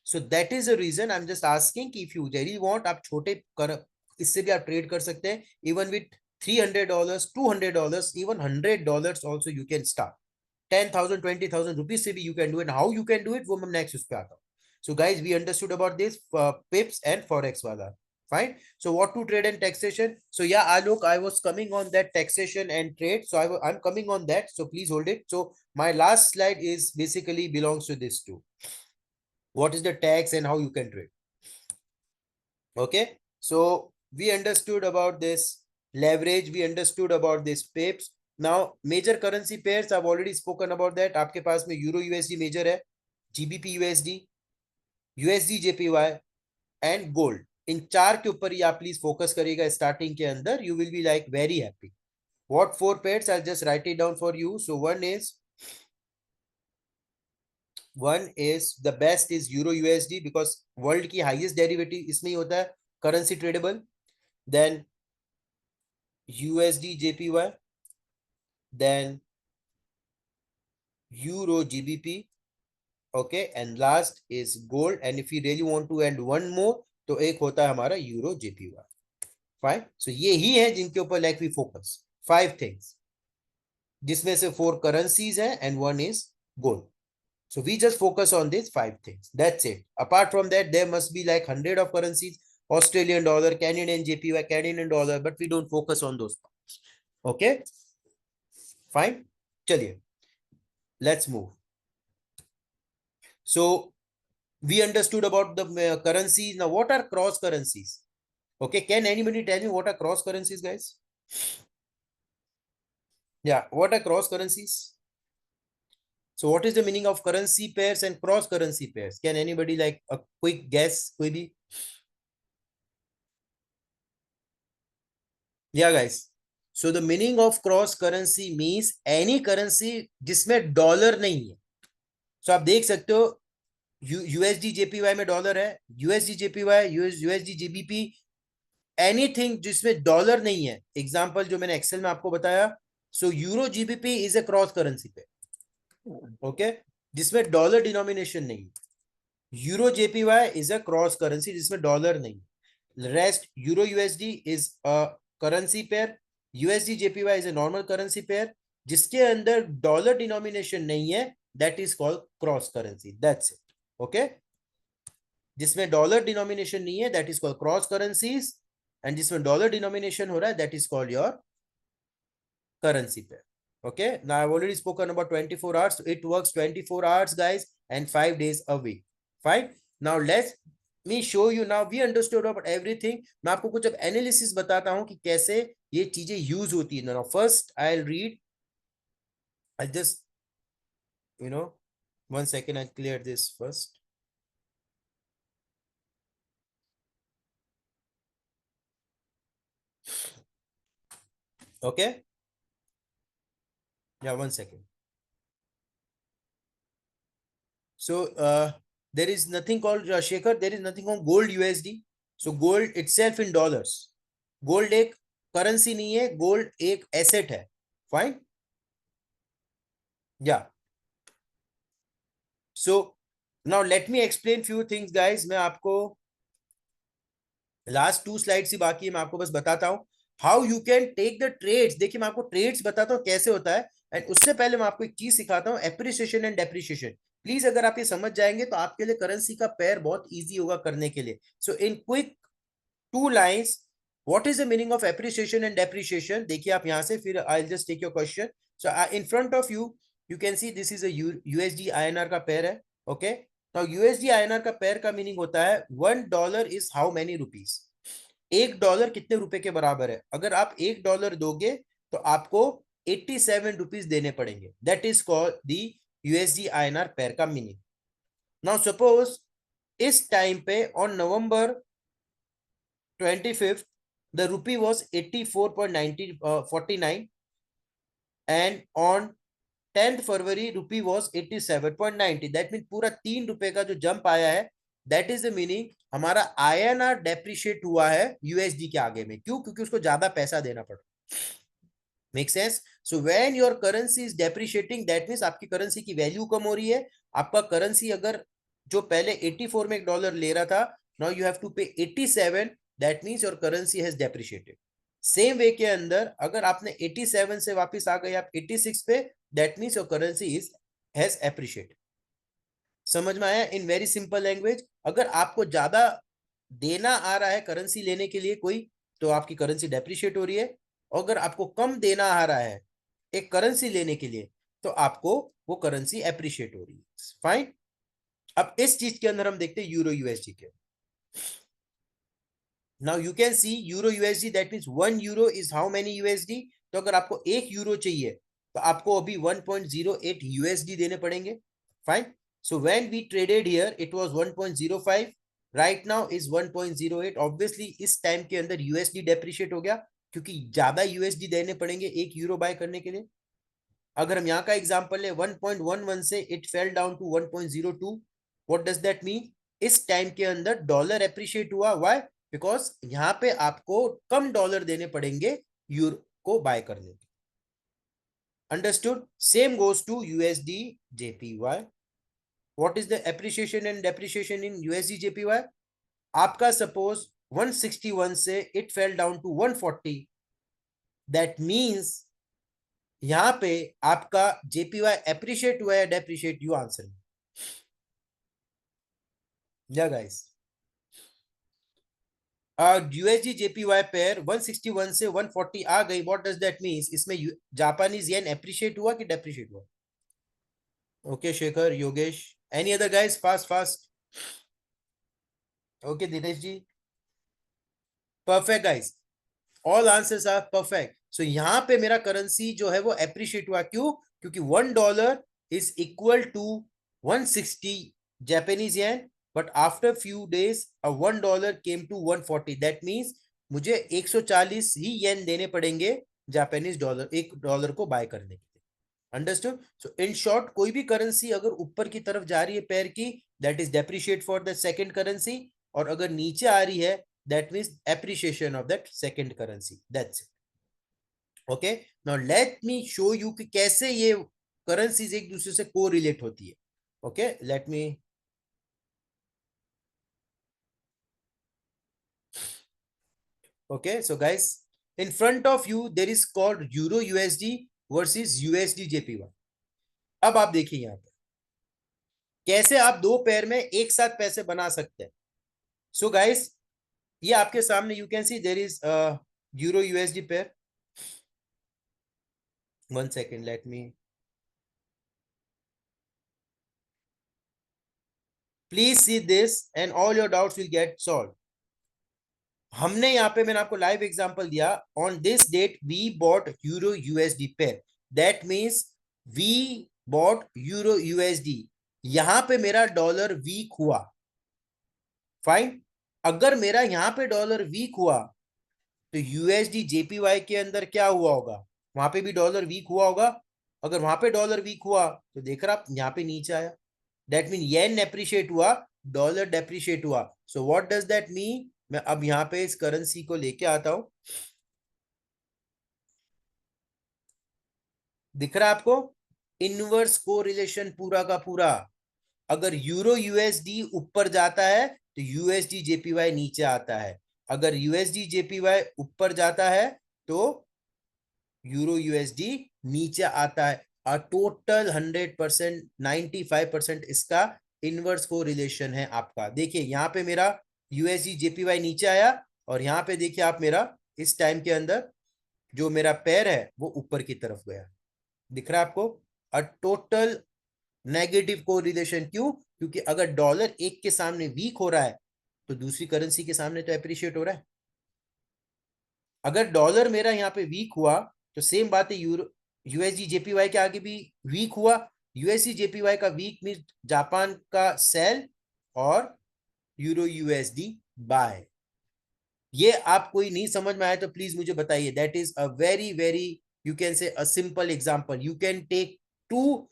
So that is the reason I am just asking कि इफ यू रियली वांट, आप छोटे कर इससे भी आप ट्रेड कर सकते हैं. Even with $300, $200, even $100 also you can start. 10,000 20,000 rupees से भी you can do it. How you can do it वो मैं नेक्स्ट उस पे आता हूँ. So guys, we understood about this pips and forex wala. Fine. So what to trade and taxation? So yeah, look, I was coming on that taxation and trade. So I'm coming on that. So please hold it. So my last slide is basically belongs to this too. What is the tax and how you can trade? Okay. So we understood about this leverage. We understood about this pips. Now major currency pairs, I've already spoken about that. आपके पास में euro USD major है, GBP USD, USD JPY and gold. इन चार के ऊपर ही आप please focus करिएगा स्टार्टिंग के अंदर. You will be like very happy. What 4 pairs? I just right it down for you. So one is the best is euro USD because world की highest derivative इसमें ही होता है, currency tradable. then USD JPY, then euro GBP. okay, and last is gold. and if you really want to add one more तो एक होता है हमारा euro JPY. Fine. So ये ही है जिनके ऊपर लाइक वी फोकस. 5 थिंग्स, जिसमें से 4 करेंसीज है and 1 is gold. So we just focus on these 5 things. That's it. Apart from that, there must be like 100 of currencies: Australian dollar, Canadian JPY, Canadian dollar, but we don't focus on those parts. Okay, fine. चलिए, let's move. So we understood about the currencies. Now what are cross currencies? Okay, can anybody tell me what are cross currencies, guys? Yeah, what are cross currencies? So what is the meaning of currency pairs and cross currency pairs? Can anybody like a quick guess? कोई भी? Yeah, guys. So the meaning of cross currency means any currency जिसमें dollar नहीं है. So आप देख सकते हो USD JPY में डॉलर है, USD JPY, USD GBP, anything जिसमें डॉलर नहीं है. एग्जांपल जो मैंने एक्सेल में आपको बताया. So euro GBP is a cross currency pair. Okay, जिसमें डॉलर डिनोमिनेशन नहीं. Euro JPY is a cross currency जिसमें डॉलर नहीं. Rest euro USD is a currency pair. USD JPY is a normal currency pair जिसके अंदर dollar denomination नहीं है. That is called cross currency. That's it. Okay, जिसमें dollar denomination नहीं है that is called cross currencies, and जिसमें dollar denomination हो रहा है that is called your currency pair. Okay, now I've already spoken about 24 hours. So it works 24 hours, guys, and 5 days a week. Fine. Now let me show you. Now we understood about everything. मैं आपको कुछ अब analysis बताता हूं कि कैसे ये चीजें यूज होती है. Now first I'll read. I'll just, you know, 1 second. I'll clear this first. Okay. Yeah, 1 second. So there is nothing called Shekhar. There is nothing called gold USD. So gold itself in dollars. Gold एक currency नहीं है. Gold एक asset है. Fine. Yeah. So now let me explain few things, guys. मैं आपको last 2 slides ही बाकी है, मैं आपको बस बताता हूं how you can take the trades. देखिए मैं आपको ट्रेड्स बताता हूं कैसे होता है. एंड उससे पहले मैं आपको एक चीज सिखाता हूं, एप्रिसिएशन एंड डेप्रिसिएशन. प्लीज अगर आप ये समझ जाएंगे तो आपके लिए करेंसी का पेयर बहुत इजी होगा करने के लिए. So in quick 2 lines, what is the meaning of appreciation and depreciation? देखिए आप यहां से, फिर I will just take your question. So in front of you you can see this is a USD INR का pair है. Okay, now USD INR का pair का meaning होता है $1 इज हाउ मेनी रुपीज. $1 कितने रुपए के बराबर है? अगर आप $1 दोगे तो आपको 87 रुपीज देने पड़ेंगे. That is called the USD INR pair का मीनिंग. नाउ सपोज इस टाइम पे on November 25th the rupee was 84.49 and on 10th February rupee was 87.90. That mean पूरा 3 रुपए का जो जंप आया है, दैट इज द मीनिंग हमारा आईएनआर डेप्रिशिएट हुआ है यूएसडी के आगे में. क्यों? क्योंकि उसको ज्यादा पैसा देना पड़ा. Make sense? So when your currency is depreciating that means आपकी करेंसी की वैल्यू कम हो रही है. आपका करेंसी अगर जो पहले 84 में $1 ले रहा था, नाउ यू हैव टू पे 87. That means your currency has depreciated. Same way के अंदर अगर आपने 87 से वापस आ गए आप 86 पे, that means your currency is has appreciated. समझ में आया? इन वेरी सिंपल लैंग्वेज, अगर आपको ज्यादा देना आ रहा है करेंसी लेने के लिए कोई, तो आपकी करेंसी डेप्रिशिएट हो रही है. अगर आपको कम देना आ रहा है एक करेंसी लेने के लिए, तो आपको वो करेंसी एप्रिशिएट हो रही है. फाइन. अब इस चीज के अंदर हम देखते हैं यूरो यूएसडी के. Now you can C euro USD that means 1 euro is how many USD. तो अगर आपको 1 यूरो चाहिए तो आपको अभी 1.08 यूएसडी देने पड़ेंगे. Fine. So when we traded here it was 1.05. Right now is 1.08. Obviously इस टाइम के अंदर यूएसडी डेप्रिशिएट हो गया क्योंकि ज्यादा यूएसडी देने पड़ेंगे 1 यूरो बाय करने के लिए. अगर हम यहाँ का एग्जांपल ले 1.11 से it fell down to 1.02. What does that mean? इस टाइम के अंदर डॉलर एप्रिशिएट हुआ. व्हाई? बिकॉज यहाँ पे आपको कम डॉलर देने पड़ेंगे यूरो को बाय करने के. Understood? Same goes to USD JPY. What is the appreciation and depreciation in USD JPY? आपका सपोज 161 से it fell down to 140. That means यहां पे आपका जेपीवाई एप्रिशिएट हुआ है depreciate? You answer. Yeah guys, USD JPY pair 161 से 140 आ गई. What does that means? इसमें जापानीज येन एप्रिशिएट हुआ कि डेप्रिशिएट हुआ? Okay Shekhar, Yogesh. Any other guys, fast fast. Okay Dinesh ji, perfect guys, all answers are perfect. So यहाँ पे मेरा करेंसी जो है वो एप्रिशिएट हुआ. क्यों? क्योंकि $1 is equal to 160 Japanese yen, but after few days $1 came to 140. That means मुझे 140 ही येन देने पड़ेंगे जापानीज डॉलर, $1 को बाय करने के लिए. अंडरस्टूड? सो इन शॉर्ट, कोई भी करेंसी अगर ऊपर की तरफ जा रही है पैर की, that is depreciate for the second currency, और अगर नीचे आ रही है, that means appreciation of that second currency. That's it. Okay, now let me show you कि कैसे ये currencies एक दूसरे से correlate होती है. Okay, let me. Okay, so guys, in front of you there is called Euro USD versus USD JPY. अब आप देखिए यहाँ पे कैसे आप दो पेयर में एक साथ पैसे बना सकते हैं. सो गाइस, ये आपके सामने you can see there is euro USD pair. One second, let me. Please see this and all your doubts will get solved. हमने यहाँ पे, मैंने आपको लाइव एग्जांपल दिया. On this date we bought euro USD pair. That means we bought euro USD. यहां पे मेरा dollar week हुआ, फाइन. अगर मेरा यहाँ पे डॉलर वीक हुआ तो यूएसडी जेपीवाई के अंदर क्या हुआ होगा? वहां पे भी डॉलर वीक हुआ होगा. अगर वहां पे डॉलर वीक हुआ तो देख रहा आप यहाँ पे नीचे आया. दैट मीन येन एप्रिशिएट हुआ, डॉलर डेप्रिशिएट हुआ. So what does that mean? मैं अब यहाँ पे इस करेंसी को लेके आता हूं. दिख रहा है आपको? इनवर्स कोरिलेशन पूरा का पूरा. अगर यूरो यूएसडी ऊपर जाता है तो यूएसडी जेपीवाई नीचे आता है. अगर यूएसडी जेपीवाई ऊपर जाता है तो यूरो यूएसडी नीचे आता है. टोटल 100%, 95% इसका इनवर्स को रिलेशन है आपका. देखिए यहाँ पे मेरा यूएसडी जेपीवाई नीचे आया, और यहाँ पे देखिए आप, मेरा इस टाइम के अंदर जो मेरा पैर है वो ऊपर की तरफ गया. दिख रहा है आपको? टोटल नेगेटिव को रिलेशन. क्यों? क्योंकि अगर डॉलर एक के सामने वीक हो रहा है तो दूसरी करेंसी के सामने तो एप्रिशिएट हो रहा है. अगर डॉलर मेरा यहाँ पे वीक हुआ तो सेम बात है यूरो यूएसडी जेपीवाई के आगे भी वीक हुआ. यूएसडी जेपीवाई का वीक मीन जापान का सेल और यूरो यूएसडी बाय. ये आप कोई नहीं समझ में आया तो प्लीज मुझे बताइए. That is a very very, you can say a simple example. You can take two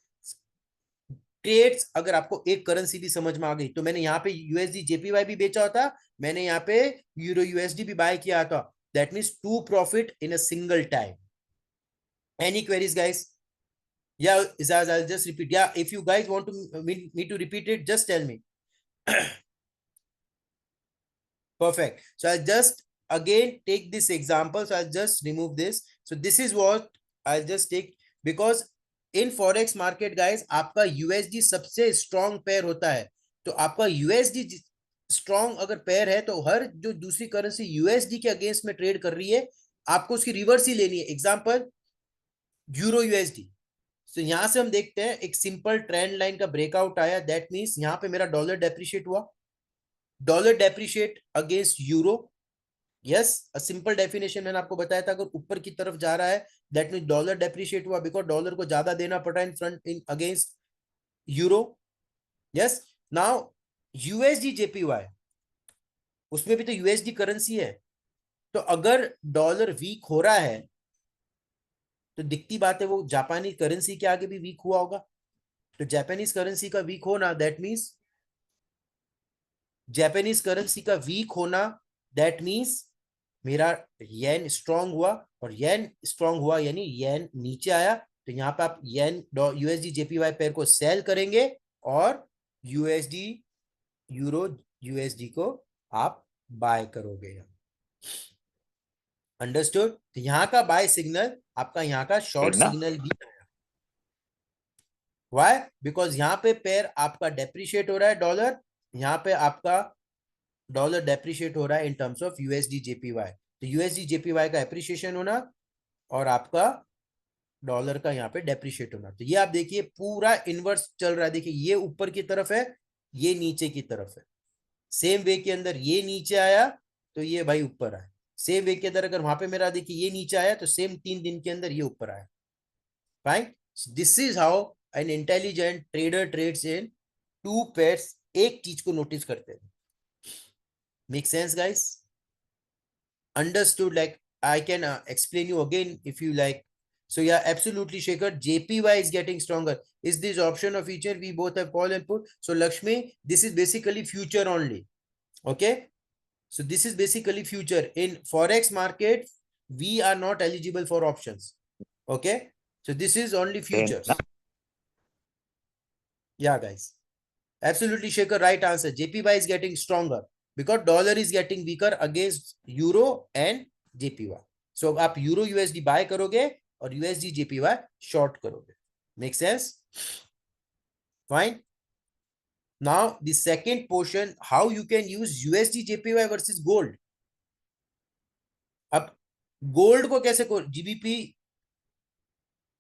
trades. अगर आपको एक करेंसी भी समझ में आ गई तो मैंने यहाँ पे यूएसडी जेपीवाई भी बेचा होता, मैंने यहाँ पे यूरो यूएसडी भी बाय किया था. That means two profit in a single time. Any queries, guys? Yeah, Izaz, I'll just repeat. Yeah, if you guys want to me to repeat it, just tell me. Perfect. So I'll just again take this example. So I'll just remove this. So this is what I'll just take, because in forex market guys, आपका USD सबसे strong pair होता है. तो आपका USD strong अगर pair है तो हर जो दूसरी करेंसी USD के अगेंस्ट में ट्रेड कर रही है, आपको उसकी रिवर्स ही लेनी है. Example euro USD. तो यहां से हम देखते हैं एक सिंपल ट्रेंड लाइन का ब्रेकआउट आया. दैट मींस यहां पे मेरा डॉलर डेप्रिशिएट हुआ. Dollar depreciate against euro. Yes, a simple definition मैंने आपको बताया था. अगर ऊपर की तरफ जा रहा है दैट मीन डॉलर डेप्रिशिएट हुआ, बिकॉज डॉलर को ज्यादा देना पड़ा in front, in against euro. Yes. Now USD JPY, उसमें भी तो यूएसडी करेंसी है. तो अगर डॉलर वीक हो रहा है तो दिखती बात है वो जापानी करेंसी के आगे भी वीक हुआ होगा. तो जापानीज करेंसी का वीक होना, दैट मीन्स जापानीज करेंसी का वीक होना, दैट मीन्स मेरा येन स्ट्रांग हुआ. और येन स्ट्रांग हुआ यानी येन नीचे आया. तो यहाँ पे आप येन यूएसडी जेपीवाई पेयर को सेल करेंगे और यूएसडी यूरो यूएसडी को आप बाय करोगे. अंडरस्टूड? तो यहाँ का बाय सिग्नल आपका यहाँ का शॉर्ट सिग्नल भी. वाई? बिकॉज यहाँ पे पेयर आपका डेप्रिशिएट हो रहा है डॉलर, यहाँ पे आपका डॉलर डेप्रिशिएट हो रहा है in terms of USD JPY. तो यूएसडी जेपीवाई का एप्रिशिएशन होना और आपका डॉलर का यहाँ पे डेप्रिशिएट होना। तो ये आप देखिए पूरा इनवर्स चल रहा है। देखिए ये ऊपर की तरफ है, ये नीचे की तरफ है। सेम वे के अंदर ये नीचे आया तो ये भाई ऊपर आया। सेम वे के अंदर अगर वहां पे मेरा देखिए ये नीचे आया तो सेम 3 दिन के अंदर ये ऊपर आया। Fine, this is how an intelligent trader trades in two pairs. एक चीज को नोटिस करते हैं। Make sense guys? Understood? Like I can explain you again if you like. So yeah, absolutely, Shekhar. JPY is getting stronger. Is this option or feature? We both have call and put. So Lakshmi, this is basically future only. Okay. So this is basically future. In Forex market, we are not eligible for options. Okay. So this is only futures. Yeah, guys. Absolutely, Shekhar. Right answer. JPY is getting stronger because dollar is getting weaker against euro and JPY. So आप euro USD buy करोगे और USD JPY short करोगे. Make sense? Fine. Now the second portion, how you can use USD JPY versus gold. अब gold को कैसे को GBP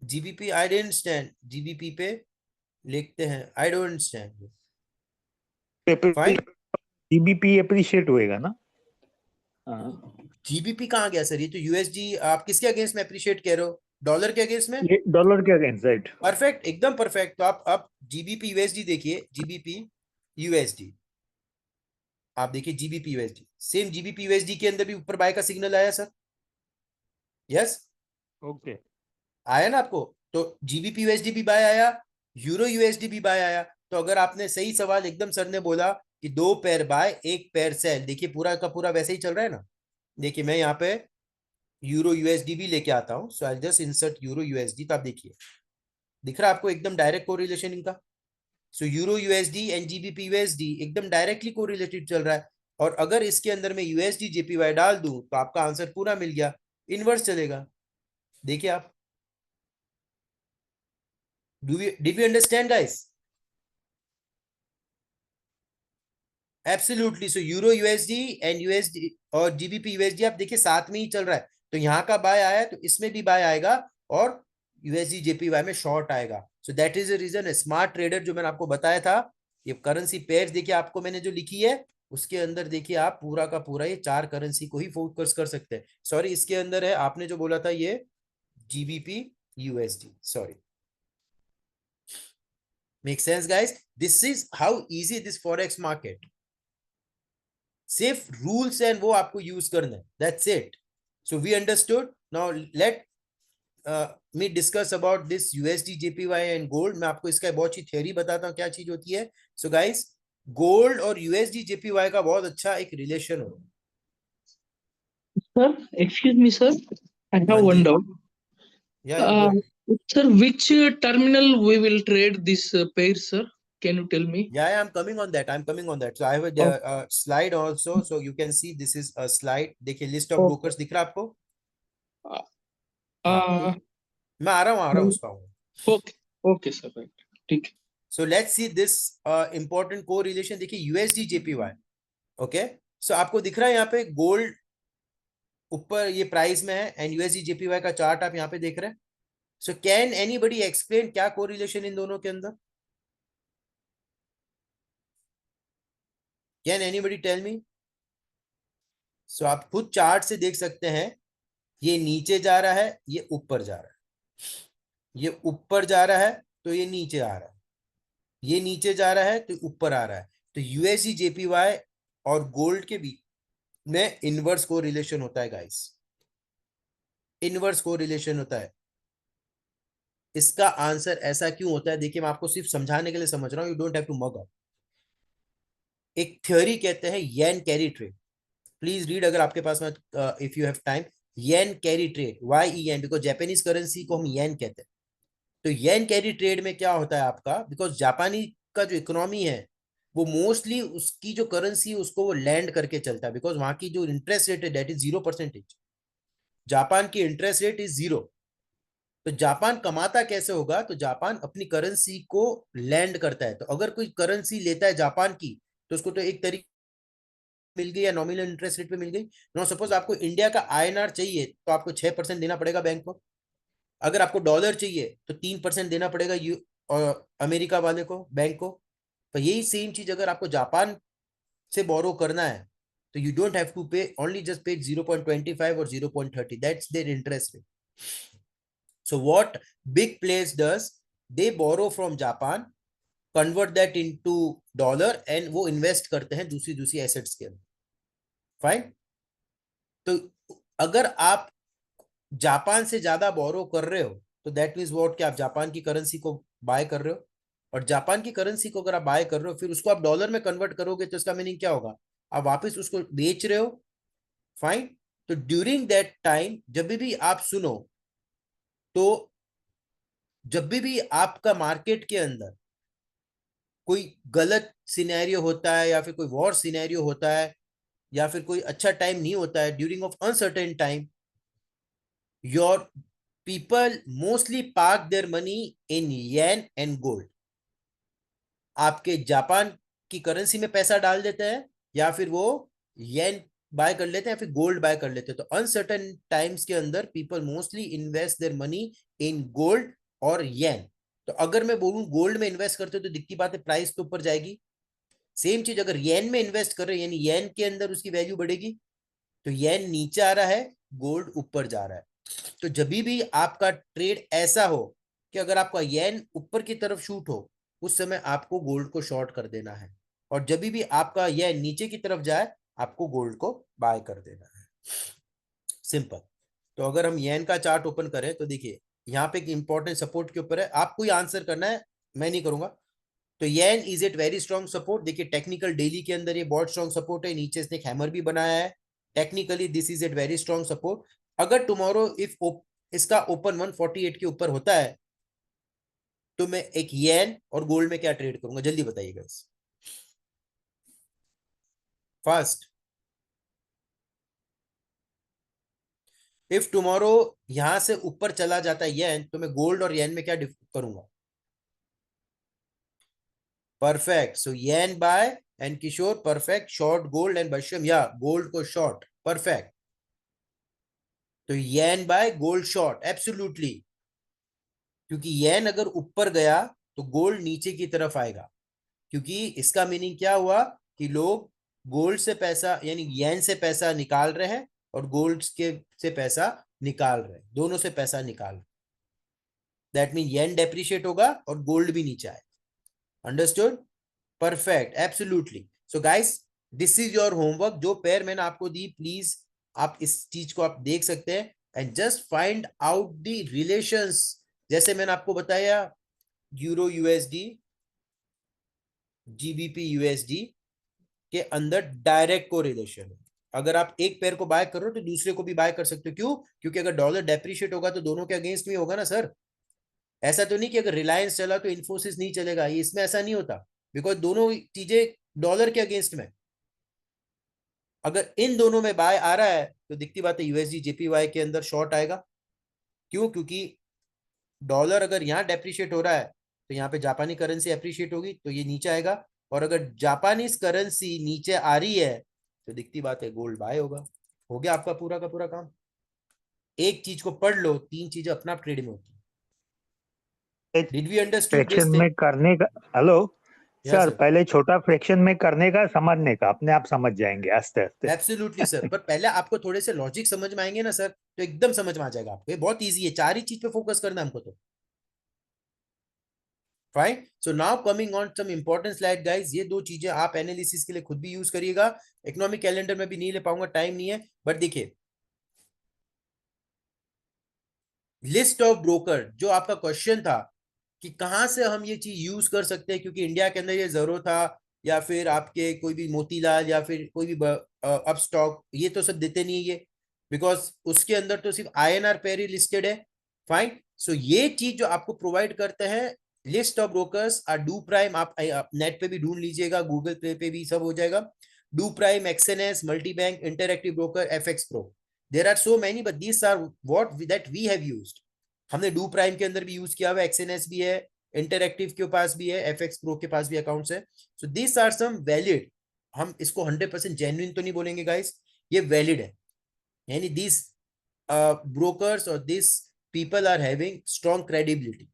GBP I don't understand. GBP पे लिखते हैं I don't understand. Fine, GBP appreciate होएगा ना? जीबीपी कहाँ गया सर? ये तो यूएसडी आप किसके अगेंस्ट में अप्रिशिएट कह रहे हो? डॉलर के अगेंस्ट में? ये डॉलर के अगेंस्ट, राइट? परफेक्ट, एकदम परफेक्ट। तो आप जीबीपी यूएसडी देखिए, जीबीपी यूएसडी आप देखिए, GBP USD same GBP USD के अंदर भी ऊपर बाय का सिग्नल आया सर। यस, ओके, आया ना आपको? तो जीबीपी यूएसडी भी बाय आया, यूरो यूएसडी भी बाय आया। तो अगर आपने सही सवाल एकदम सर ने बोला कि 2 पेयर बाय 1 पेयर सेल, देखिए पूरा का पूरा वैसे ही चल रहा है ना। देखिए मैं यहाँ पे यूरो यूएसडी भी लेके आता हूँ। So I just insert euro USD. तो आप देखिए दिख रहा है आपको एकदम डायरेक्ट कोरिलेशन इनका। So euro USD and GBP USD एकदम डायरेक्टली कोरिलेटेड चल रहा है। और अगर इसके अंदर मैं यूएसडी जेपीवाई डाल दूं तो आपका आंसर पूरा मिल गया, इनवर्स चलेगा। देखिए आप, did we understand guys? Absolutely. So euro USD and USD और जीबीपी यूएसडी आप देखिए साथ में ही चल रहा है। तो यहाँ का बाय आया तो इसमें भी बाय आएगा और यूएसडी जेपीवाई में शॉर्ट आएगा। So that is the reason smart trader जो मैंने आपको बताया था, ये करेंसी पेयर्स देखिए आपको मैंने जो लिखी है उसके अंदर देखिए आप पूरा का पूरा ये 4 करेंसी को ही फोकस कर सकते हैं। सॉरी, इसके अंदर है आपने जो बोला था ये GBP USD, sorry. Make sense guys? This is how easy this forex market. सिर्फ रूल्स एंड वो आपको यूज करना है, that's it. So we understood. Now let me discuss about this USD JPY and gold. मैं आपको इसका बहुत ही theory बताता हूँ क्या चीज होती है। सो गाइस, गोल्ड और यूएसडी जेपीवाई का बहुत अच्छा एक रिलेशन हो। Sir, excuse me, sir. I हाँ have one जी, doubt. या गो Uh, Sir, which terminal we will trade this pair, sir? Can you tell me? yeah, I'm coming on that. I'm coming on that. So I have a Oh, slide also. So you can see this is a slide. देखिए list of okay. Brokers दिख रहा है आपको? Uh, हाँ, तो मैं आ रहा हूँ उसका हूँ। okay. Okay, sir. Right. ठीक है. So let's see this important correlation. देखिए यूएसडी जेपीवाई, ओके। सो आपको दिख रहा है यहाँ पे गोल्ड ऊपर ये प्राइस में है एंड यूएसडी जेपीवाई का चार्ट आप यहाँ पे देख रहे हैं। सो कैन एनीबडी एक्सप्लेन क्या कोरिलेशन इन दोनों के अंदर? Can anybody tell me? So आप खुद चार्ट से देख सकते हैं, ये नीचे जा रहा है, ये ऊपर जा रहा है। ये ऊपर जा रहा है तो ये नीचे आ रहा है, ये नीचे जा रहा है तो ऊपर आ रहा है। तो यूएसडी जेपीवाई और गोल्ड के बीच में इनवर्स को रिलेशन होता है गाइस, इनवर्स को रिलेशन होता है। इसका आंसर ऐसा क्यों होता है देखिए, मैं आपको सिर्फ समझाने के लिए समझ रहा हूं, you don't have to mug up. एक थ्योरी कहते हैं yen carry trade. Please read अगर आपके पास में, if you have time. Yen carry trade, Y E N, because Japanese currency को हम येन कहते हैं। तो येन कैरी ट्रेड में क्या होता है आपका, बिकॉज जापानी का जो इकोनॉमी है वो मोस्टली उसकी जो करेंसी है उसको वो लैंड करके चलता है, बिकॉज वहां की जो इंटरेस्ट रेट है दैट इज 0%। जापान की इंटरेस्ट रेट इज 0। तो जापान कमाता कैसे होगा? तो जापान अपनी करेंसी को लैंड करता है। तो अगर कोई करेंसी लेता है जापान की तो उसको तो एक तरीके मिल गई या नॉमिनल इंटरेस्ट रेट पे मिल गई। नो सपोज आपको इंडिया का आईएनआर चाहिए तो आपको 6% देना पड़ेगा बैंक को। अगर आपको डॉलर चाहिए तो 3% देना पड़ेगा अमेरिका वाले को, बैंक को। तो यही सेम चीज अगर आपको जापान से बोरो करना है तो you don't have to pay, only just pay 0.25 और 0.30, that's their interest rate. So what big players does, they borrow from Japan, convert that into dollar and वो इन्वेस्ट करते हैं दूसरी दूसरी एसेट्स के अंदर। फाइन। तो अगर आप जापान से ज्यादा बोरो कर रहे हो तो दैट मीन्स व्हाट, कि आप जापान की करेंसी को बाय कर रहे हो, और जापान की करेंसी को अगर आप बाय कर रहे हो फिर उसको आप डॉलर में कन्वर्ट करोगे तो इसका मीनिंग क्या होगा, आप वापस उसको बेच रहे हो। फाइन। तो ड्यूरिंग दैट टाइम जब भी आप सुनो, तो जब भी आपका मार्केट के अंदर कोई गलत सिनेरियो होता है या फिर कोई वॉर सिनेरियो होता है या फिर कोई अच्छा टाइम नहीं होता है, during of uncertain time, your people mostly park their money in yen and gold. आपके जापान की करेंसी में पैसा डाल देते हैं या फिर वो येन बाय कर लेते हैं या फिर गोल्ड बाय कर लेते हैं। तो अनसर्टेन टाइम्स के अंदर people mostly invest their money in gold और येन। तो अगर मैं बोलूं गोल्ड में इन्वेस्ट करते हो तो दिखती बात है प्राइस तो ऊपर जाएगी। सेम चीज अगर येन में इन्वेस्ट कर रहे हैं यानी येन के अंदर उसकी वैल्यू बढ़ेगी, तो येन नीचे आ रहा है, गोल्ड ऊपर जा रहा है। तो जब भी आपका ट्रेड ऐसा हो कि अगर आपका येन ऊपर की तरफ शूट हो, उस समय आपको गोल्ड को शॉर्ट कर देना है, और जब भी आपका येन नीचे की तरफ जाए आपको गोल्ड को बाय कर देना है। सिंपल। तो अगर हम येन का चार्ट ओपन करें तो देखिए यहाँ पे एक इंपॉर्टेंट सपोर्ट के ऊपर है, आपको ही आंसर करना है, मैं नहीं करूंगा। तो yen is it very strong support, देखिए टेक्निकल डेली के अंदर ये बहुत स्ट्रॉन्ग सपोर्ट है, नीचे इसने हैमर भी बनाया है। Technically this is it very strong support. अगर टुमारो इफ इसका ओपन 148 के ऊपर होता है तो मैं एक येन और गोल्ड में क्या ट्रेड करूंगा, जल्दी बताइएगा इस फास्ट। इफ टुमारो यहां से ऊपर चला जाता है येन तो मैं गोल्ड और येन में क्या करूंगा। Perfect. So yen buy and Kishore perfect, short gold and Basyam, या गोल्ड को शॉर्ट। परफेक्ट। तो yen buy gold short absolutely, क्योंकि येन अगर ऊपर गया तो गोल्ड नीचे की तरफ आएगा, क्योंकि इसका मीनिंग क्या हुआ कि लोग गोल्ड से पैसा यानी येन से पैसा निकाल रहे हैं और गोल्ड के से पैसा निकाल रहे हैं, दोनों से पैसा निकाल रहे। दैट मीन येन डेप्रिशिएट होगा और गोल्ड भी नीचे आएगा। Understood? Perfect, absolutely. So guys this is your homework, जो पेयर मैंने आपको दी प्लीज आप इस चीज को आप देख सकते हैं and just find out the relations. जैसे मैंने आपको बताया यूरो यूएसडी, जीबीपी यूएसडी के अंदर डायरेक्ट कोरिलेशन है। अगर आप एक पेयर को बाय कर रहे हो तो दूसरे को भी बाय कर सकते हो। क्यों? क्योंकि अगर डॉलर डेप्रिशिएट होगा तो दोनों के अगेंस्ट में होगा ना सर। ऐसा तो नहीं कि अगर रिलायंस चला तो इन्फोसिस नहीं चलेगा, ये इसमें ऐसा नहीं होता, बिकॉज दोनों चीजें डॉलर के अगेंस्ट में। अगर इन दोनों में बाय आ रहा है तो दिखती बात है यूएसडी जेपीवाई के अंदर शॉर्ट आएगा। क्यों? क्योंकि डॉलर अगर यहाँ डेप्रिशिएट हो रहा है तो यहाँ पे जापानी करेंसी अप्रिशिएट होगी तो ये नीचे आएगा, और अगर जापानीज करेंसी नीचे आ रही है तो दिखती बात है गोल्ड बाय होगा। हो गया आपका पूरा का पूरा काम। एक चीज को पढ़ लो, तीन चीजें अपना आप ट्रेड में होती है। Did we understood this fraction thing? में करने का, हेलो यस सर, सर, पहले छोटा फ्रैक्शन में करने का, समझने का, अपने आप समझ जाएंगे आस्ते आस्ते। एब्सोल्युटली सर, पर पहले आपको थोड़े से लॉजिक समझ में आएंगे ना सर तो एकदम समझ में आ जाएगा आपको। ये बहुत इजी है, चार ही चीज पे फोकस करना है हमको तो। Fine. So now coming on some important slide guys, ये दो चीजें आप एनालिसिस के लिए खुद भी यूज करिएगा। इकोनॉमिक कैलेंडर में भी नहीं ले पाऊंगा, टाइम नहीं है, बट देखिए लिस्ट ऑफ ब्रोकर, जो आपका क्वेश्चन था कि कहां से हम ये चीज यूज कर सकते हैं, क्योंकि इंडिया के अंदर ये जरूर था, या फिर आपके कोई भी मोतीलाल या फिर कोई भी अप स्टॉक, ये तो सब देते नहीं है ये, बिकॉज उसके अंदर तो सिर्फ आईएनआर पेयर ही लिस्टेड है। फाइन। सो ये चीज जो आपको प्रोवाइड करते हैं list of brokers are do prime, आप नेट पे भी ढूंढ लीजिएगा, गूगल प्ले पे भी सब हो जाएगा। Doo Prime, XNS, multi bank, interactive broker, FX pro. There are so many but these are what that we have used. हमने डू प्राइम के अंदर भी यूज किया हुआ, एक्सएनएस भी है, इंटरएक्टिव के पास भी है, एफएक्स प्रो के पास भी अकाउंट्स है। So this are some valid, हम इसको 100% जेन्युइन तो नहीं बोलेंगे गाइस, ये वैलिड है, यानी दिस ब्रोकर्स और this people are having strong credibility.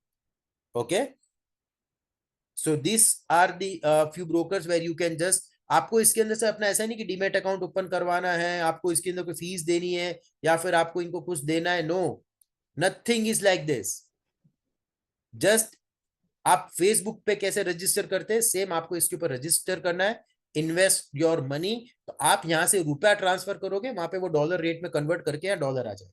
Okay, so these are the few brokers where you can just, आपको इसके अंदर से अपना ऐसा नहीं कि डीमेट अकाउंट ओपन करवाना है, आपको इसके अंदर कोई फीस देनी है या फिर आपको इनको कुछ देना है. No, nothing is like this. Just आप फेसबुक पे कैसे रजिस्टर करते हैं, सेम आपको इसके ऊपर रजिस्टर करना है. Invest your money. तो आप यहां से रुपया ट्रांसफर करोगे, वहां पे वो डॉलर रेट में कन्वर्ट करके या डॉलर आ जाए.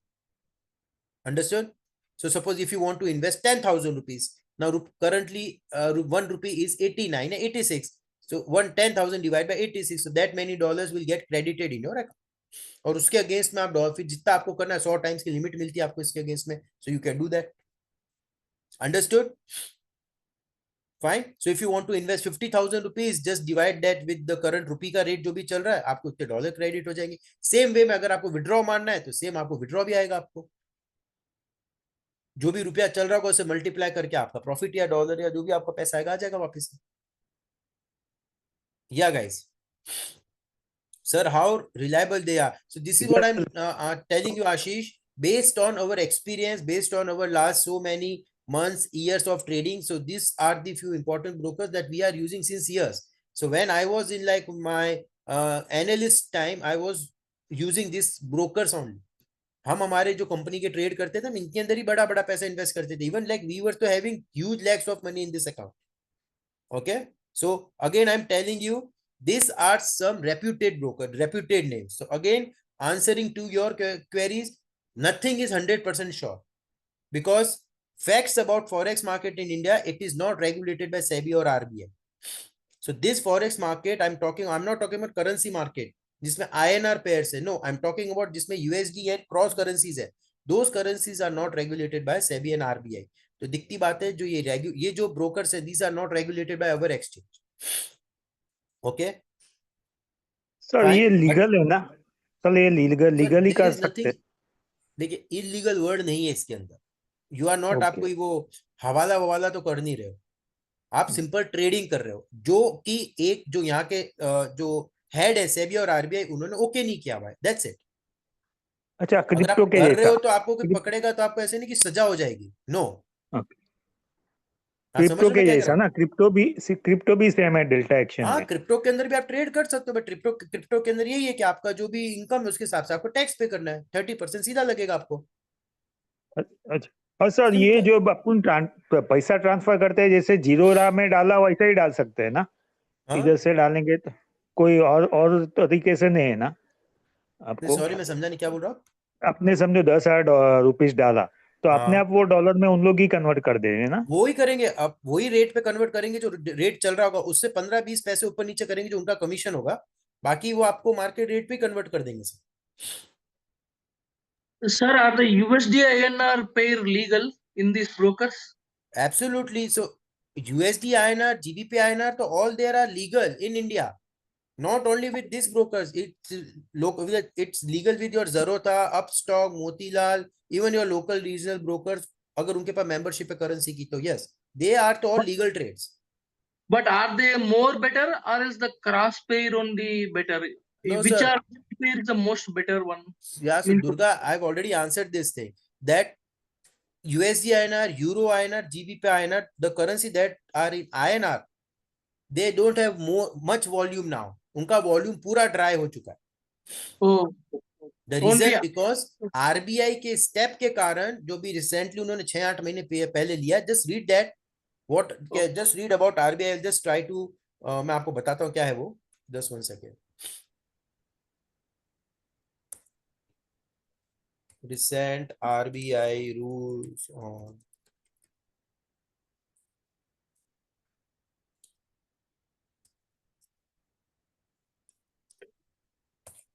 Understood? So suppose if you want to invest 10,000 rupees, now currently 1 rupee is 89 and 86. So 10,000 divided by 86, so that many dollars will get credited in your account. और उसके against में आप dollar, फिर जितना आपको करना है 100 टाइम्स की लिमिट मिलती है आपको इसके अगेंस्ट में. So you can do that. Understood? Fine. So if you want to invest 50,000 rupees, just divide that with the current rupee का रेट जो भी चल रहा है, आपको उतने डॉलर क्रेडिट हो जाएंगे. सेम वे में अगर आपको विड्रॉ मारना है तो सेम आपको विड्रॉ भी आएगा. आपको जो भी रुपया चल रहा होगा उसे मल्टीप्लाई करके आपका प्रॉफिट या डॉलर या जो भी आपका पैसा आएगा आ जाएगा वापस. या guys, sir, how reliable they are? So this is what I'm telling you, Ashish, based on our experience, based on our last so many months, years of trading. So these are the few important brokers that we are using since years. So when I was in like my analyst time, I was using these brokers only. हम हमारे जो company के trade करते थे, हम इनके अंदर ही बड़ा बड़ा पैसा इन्वेस्ट करते थे. इवन लाइक वी वर तो having huge lakhs of money in this account. Okay, so again I am telling you, these are some reputed broker, reputed names. So again, answering to your queries, nothing is 100% sure, because facts about forex market in India, it is not regulated by SEBI or RBI. So this forex market I'm not talking about currency market जिसमें INR pairs है. No, I'm talking about जिसमें USD and cross currencies है. Those currencies are not regulated by SEBI and RBI. तो दिखती बात है, जो ये जो brokers है, these are not regulated by our exchange. Okay sir, ये लीगल है ना? सर ये लीगल ही कर सकते हैं. देखिए, इलीगल वर्ड नहीं है इसके अंदर. यू आर नॉट, आप कोई वो हवाला तो कर नहीं रहे हो. आप सिंपल ट्रेडिंग कर रहे हो, जो कि एक जो यहाँ के जो हेड है सेबी और आरबीआई, उन्होंने ओके नहीं किया हुआ है. That's it. अच्छा, अगर आप क्रिप्टो के कर रहे हो जैसा तो आपको कोई पकड़ेगा तो आपको ऐसे नहीं कि सजा हो जाएगी. नो, क्रिप्टो के जैसा ना, क्रिप्टो भी सेम है डेल्टा एक्सचेंज हाँ, में. क्रिप्टो के अंदर भी आप ट्रेड कर सकते हो, बट क्रिप्टो के अंदर यही है कि आपका जो भी इनकम है उसके हिसाब से आपको टैक्स पे करना है. 30% सीधा लगेगा आपको. अच्छा, और सर ये जो अपन पैसा ट्रांसफर करते हैं, जैसे जीरोधा में डाला वैसा ही डाल सकते हैं ना? इधर से डालेंगे तो कोई और तरीके से नहीं है ना आपको? सॉरी, मैं समझा नहीं, क्या बोल रहा हूँ. अपने समझो 10,000 रुपीज डाला तो अपने आप वो डॉलर में उन लोग ही कन्वर्ट कर देंगे ना? वो ही करेंगे. अब वही रेट पे कन्वर्ट करेंगे जो रेट चल रहा होगा, उससे 15-20 पैसे ऊपर नीचे करेंगे जो उनका कमीशन होगा. बाकी वो आपको मार्केट रेट पे कन्वर्ट कर देंगे. Sir, are the USD INR pair legal in these brokers? Absolutely. So USD INR, GBP INR, so all there are legal in India. Not only with these brokers, it's legal with your Zarota, Upstock, Motilal, even your local regional brokers. अगर उनके पास membership है currency की, तो yes, they are to all legal trades. But are they more better, or is the cross pair only better? No, Which sir. pair is the most better one? Yeah, so Durga, I've already answered this thing, that USD INR, Euro INR, GBP INR, the currency that are in INR, they don't have much volume now. उनका volume पूरा dry हो चुका है. The reason because RBI के step के कारण, जो भी रिसेंटली उन्होंने 6-8 महीने पहले लिया. Just read that, what just read about RBI. Just try to, मैं आपको बताता हूँ क्या है वो. Just 1 second. Recent RBI rules on,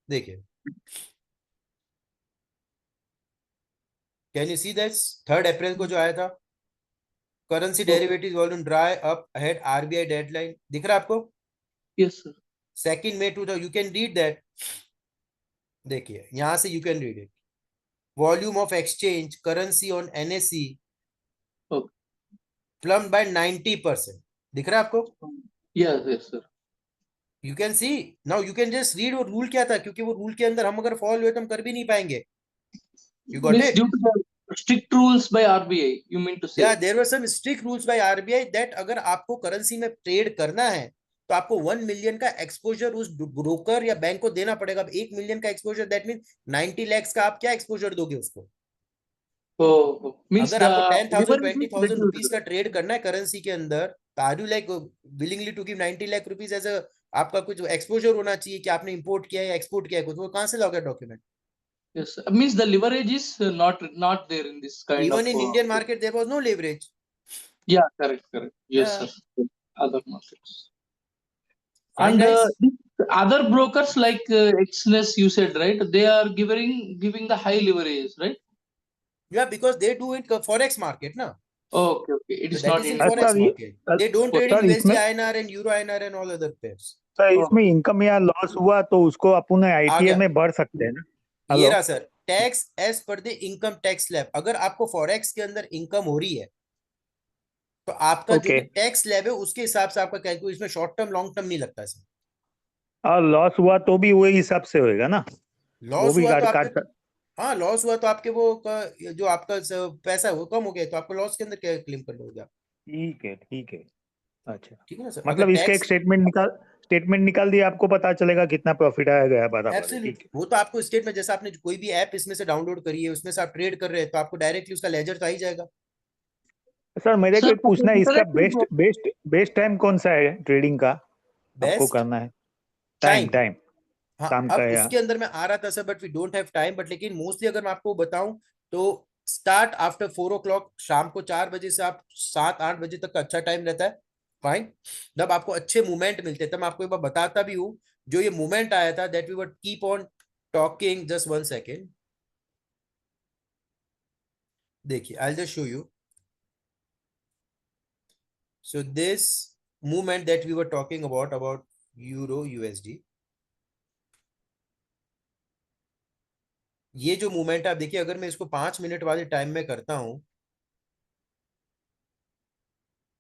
देखिए, can you see that's 3 April को जो आया था, currency derivative volume dry up ahead RBI deadline. दिख रहा है आपको? Yes sir. 2 मई 2000, यू कैन रीड दैट. देखिए यहां से you can read it. Volume of exchange currency on NSC plumbed by 90%. दिख रहा है आपको? Yes sir. You can see now. You can just read वो रूल क्या था, क्योंकि वो रूल के अंदर हम अगर फॉल हुए तो हम कर भी नहीं पाएंगे. You got it? strict rules by RBI, you mean to say? Yeah, there were some strict rules by RBI that अगर आपको करेंसी में ट्रेड करना है तो आपको 1 मिलियन का एक्सपोजर उस ब्रोकर या बैंक को देना पड़ेगा। अब 1 मिलियन का एक्सपोजर, दैट मीन 90 lakhs का आप क्या एक्सपोजर दोगे उसको? Oh, means अगर आपको the 10,000 leverage is 20,000 rupees reduced. का ट्रेड करना है करेंसी के अंदर, तो are you like willingly to give 90 lakh rupees as a, आपका कुछ एक्सपोजर होना चाहिए कि आपने इंपोर्ट किया है या एक्सपोर्ट किया है कुछ, वो कहां से लाओगे document? Yes, means the leverage is not there in this kind even of. In Indian market there was no leverage. Yeah, correct. Yes, Yeah. sir. Other markets. Fine, And guys. these other brokers like Exness, you said, right? They are giving the high leverage, right? Yeah, because they do it forex market na, Okay. It so is that not is in in. forex sir ये market, they don't trade in sir USD इसमें INR and Euro INR and all other pairs। Sir Oh. इसमें income या loss हुआ तो उसको अपन गया। ITM में भर सकते हैं ना? ये हेलो रहा sir, tax as per the income tax slab. अगर आपको फॉरेक्स के अंदर इनकम हो रही है तो आपका जो ओके, भी टैक्स स्लैब है उसके हिसाब से आपका कैलकुलेशन में शॉर्ट टर्म लॉन्ग टर्म नहीं लगता है सर। और लॉस हुआ तो भी वही हिसाब से होएगा ना? वो लॉस भी हुआ तो काट आपके, काट हाँ लॉस हुआ तो आपके वो जो आपका पैसा है वो कम हो गया तो आपको लॉस के अंदर क्या क्लेम कर लोगे आप? ठीक है। अच्छा, ठीक है ना सर। अगर मतलब इसका एक टैक्स, स्टेटमेंट निकाल दिया, आपको पता चलेगा कितना प्रॉफिट आया गया, बराबर है, एब्सोल्यूट, ठीक वो तो आपको स्टेट में, जैसे आपने कोई भी ऐप इसमें से डाउनलोड करी है उसमें से आप ट्रेड कर रहे हैं तो आपको डायरेक्टली उसका लेजर तो आ ही जाएगा। है। सर मेरे को Sir, एक पूछना है, इसका interactive बेस्ट टाइम कौन सा है ट्रेडिंग का आपको बेस्ट करना है? टाइम, टाइम हाँ काम का अब या? उसके अंदर मैं आ रहा था sir, but we don't have time, but लेकिन मोस्टली अगर मैं आपको बताऊं तो स्टार्ट आफ्टर 4 o'clock, शाम को 4 बजे से आप 7-8 बजे तक का अच्छा टाइम रहता है। फाइन, जब आपको अच्छे मूवमेंट मिलते हैं तब मैं आपको एक बार बताता भी हूँ। जो ये मूवमेंट आया था that we were keep on talking, just 1 second, देखिए I just show you. So this movement that we were talking about euro USD, ये जो मूवमेंट आप देखिए, अगर मैं इसको 5 मिनट वाले टाइम में करता हूं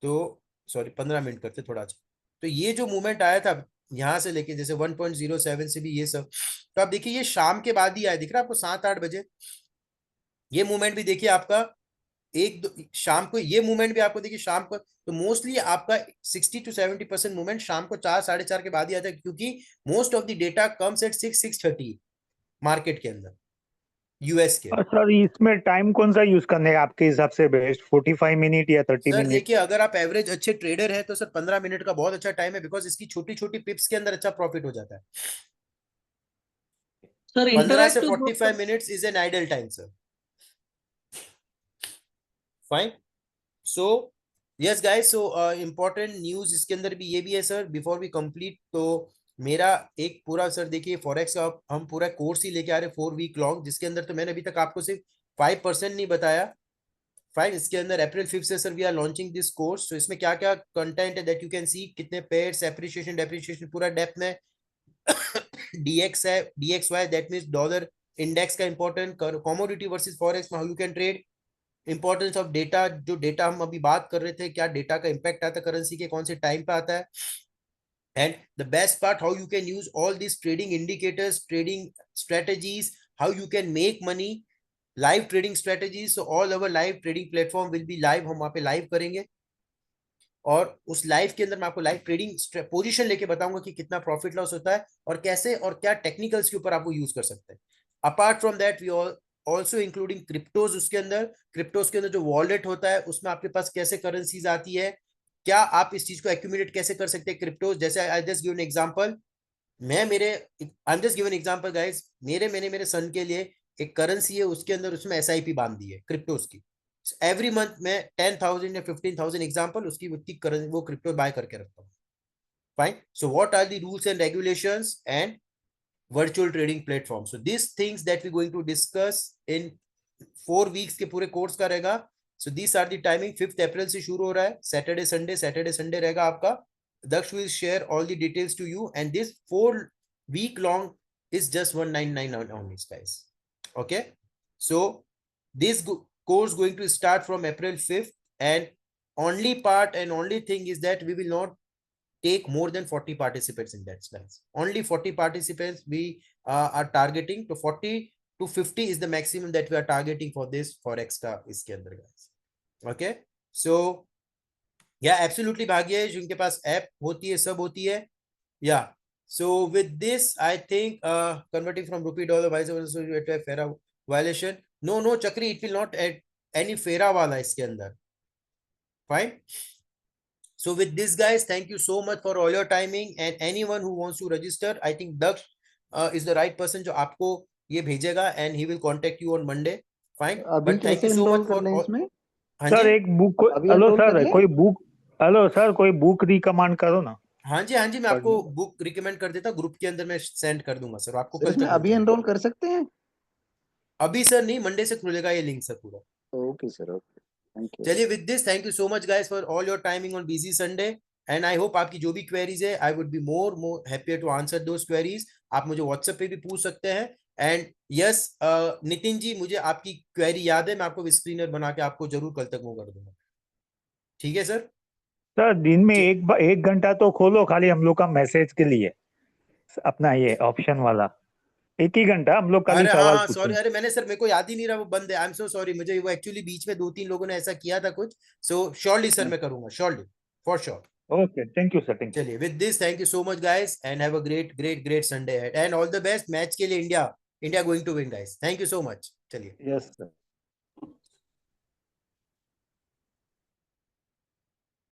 तो, सॉरी 15 मिनट करते थोड़ा अच्छा, तो ये जो मूवमेंट आया था यहां से लेके जैसे 1.07 से भी ये सब, तो आप देखिए ये शाम के बाद ही आया, दिख रहा है आपको 7-8 बजे। ये मूवमेंट भी देखिए आपका शाम को, ये मूवमेंट भी आपको देखिए शाम को, तो मोस्टली आपका 60-70% मूवमेंट शाम को 4-4:30 के बाद ही आता है, क्योंकि most of the data comes at 6-6:30 market के अंदर यूएस के। और सर इसमें टाइम कौन सा यूज करने का आपके हिसाब से बेस्ट, 45 मिनट या 30 सर मिनट? देखिए अगर आप एवरेज अच्छे ट्रेडर हैं तो सर 15 मिनट का बहुत अच्छा टाइम है, बिकॉज इसकी छोटी छोटी पिप्स के अंदर अच्छा प्रॉफिट हो जाता है। Sir, 15 से interactive 45 minutes is an idle time sir. Fine, so yes guys, so important news इसके अंदर भी ये भी है सर, बिफोर वी कंप्लीट। तो मेरा एक पूरा सर देखिए फॉरेक्स का हम पूरा कोर्स ही लेके आ रहे 4 week लॉन्ग, जिसके अंदर तो मैंने अभी तक आपको सिर्फ 5% नहीं बताया। फाइन, इसके अंदर April 5 से sir we are launching this course. तो इसमें क्या क्या कंटेंट है दैट यू कैन सी, कितने पेयर्स, एप्रिसिएशन डेप्रिसिएशन पूरा डेप्थ में डीएक्स है, DXY that means dollar index का इंपॉर्टेंट, कमोडिटी वर्सेस फॉरेक्स में how you can trade, importance of data, जो डेटा हम अभी बात कर रहे थे, क्या डेटा का इंपैक्ट आता है करेंसी के, कौन से टाइम पे आता है, and the best part how you can use all this trading indicators, trading strategies, how you can make money, live trading strategies. So all over live trading platform will be live, हम वहां पे live करेंगे और उस live के अंदर मैं आपको लाइव ट्रेडिंग पोजीशन लेके बताऊंगा कि कितना प्रॉफिट लॉस होता है और कैसे और क्या टेक्निकल्स के ऊपर आप वो यूज कर सकते हैं। Apart from that we also including cryptos, उसके अंदर क्रिप्टोज के अंदर जो वॉलेट होता है उसमें आपके पास कैसे करेंसीज आती है, क्या आप इस चीज को एक्यूमुलेट कैसे कर सकते हैं क्रिप्टोज। जैसे I just give an example, I am just give an example guys, मैंने मेरे सन के लिए एक करेंसी है, उसके अंदर उसमें एसआईपी बांध दी है क्रिप्टोज की। एवरी मंथ में 10,000 या 15,000 एग्जांपल उसकी वो क्रिप्टो बाय करके रखता हूँ। Fine, so what are the rules and regulations and virtual trading platform, so these things that we're going to discuss in 4 weeks के पूरे कोर्स का रहेगा। so these are the timing, 5th April से शुरू हो रहा है, सैटरडे संडे रहेगा आपका। Daksh will share all the details to you and this 4 week long is just 199 only guys, okay? So this course going to start from April 5th and only part and only thing is that we will not take more than 40 participants in that class. Only 40 participants we are targeting, to 40 to 50 is the maximum that we are targeting for this forex का इसके अंदर guys. Okay, so yeah, absolutely Bhagyesh, जिनके पास app होती है सब होती है. Yeah, so with this I think converting from rupee dollar vice versa to a FERA violation. No Chakri, it will not add any FERA वाला इसके अंदर. Fine. So with this guys, thank you so much for all your timing, and anyone who wants to register, I think Daksh is the right person जो आपको ये भेजेगा, and he will contact you on Monday. Fine. But thank you so much for all. Sir एक book, hello sir कोई book, hello sir कोई book recommend करो ना. हाँ जी मैं आपको बुक रिकमेंड कर देता हूँ, ग्रुप के अंदर मैं सेंड कर दूंगा सर आपको. कल तक अभी एनरोल कर सकते हैं? अभी सर नहीं, मंडे से खुलेगा ये लिंक सर पूरा. Okay sir, okay, thank you. चलिए with this thank you so much guys for all your timing on busy Sunday, and I hope आपकी जो भी क्वेरीज है, I would be more happier to answer those queries. आप मुझे WhatsApp पे भी पूछ सकते हैं. एंड यस नितिन जी, मुझे आपकी क्वेरी याद है, मैं आपको स्क्रीनर बना के आपको जरूर कल तक वो कर दूंगा. ठीक है सर. सर दिन में एक घंटा तो खोलो खाली हम लोग का मैसेज के लिए, अपना ये ऑप्शन वाला 1 ही घंटा हम लोग खाली सवाल पूछें. सॉरी, अरे मैंने सर, मेरे को याद ही नहीं रहा, वो बंद है. आई एम सो सॉरी, मुझे वो एक्चुअली बीच में 2-3 लोगों ने ऐसा किया था कुछ. सो श्योरली सर मैं करूंगा, surely, for sure. Okay, thank you sir, thank you. चलिए with this thank you so much guys, and have a great Sunday and all the best. Match के लिए India going to win guys. Thank you so much. चलिए. Yes sir.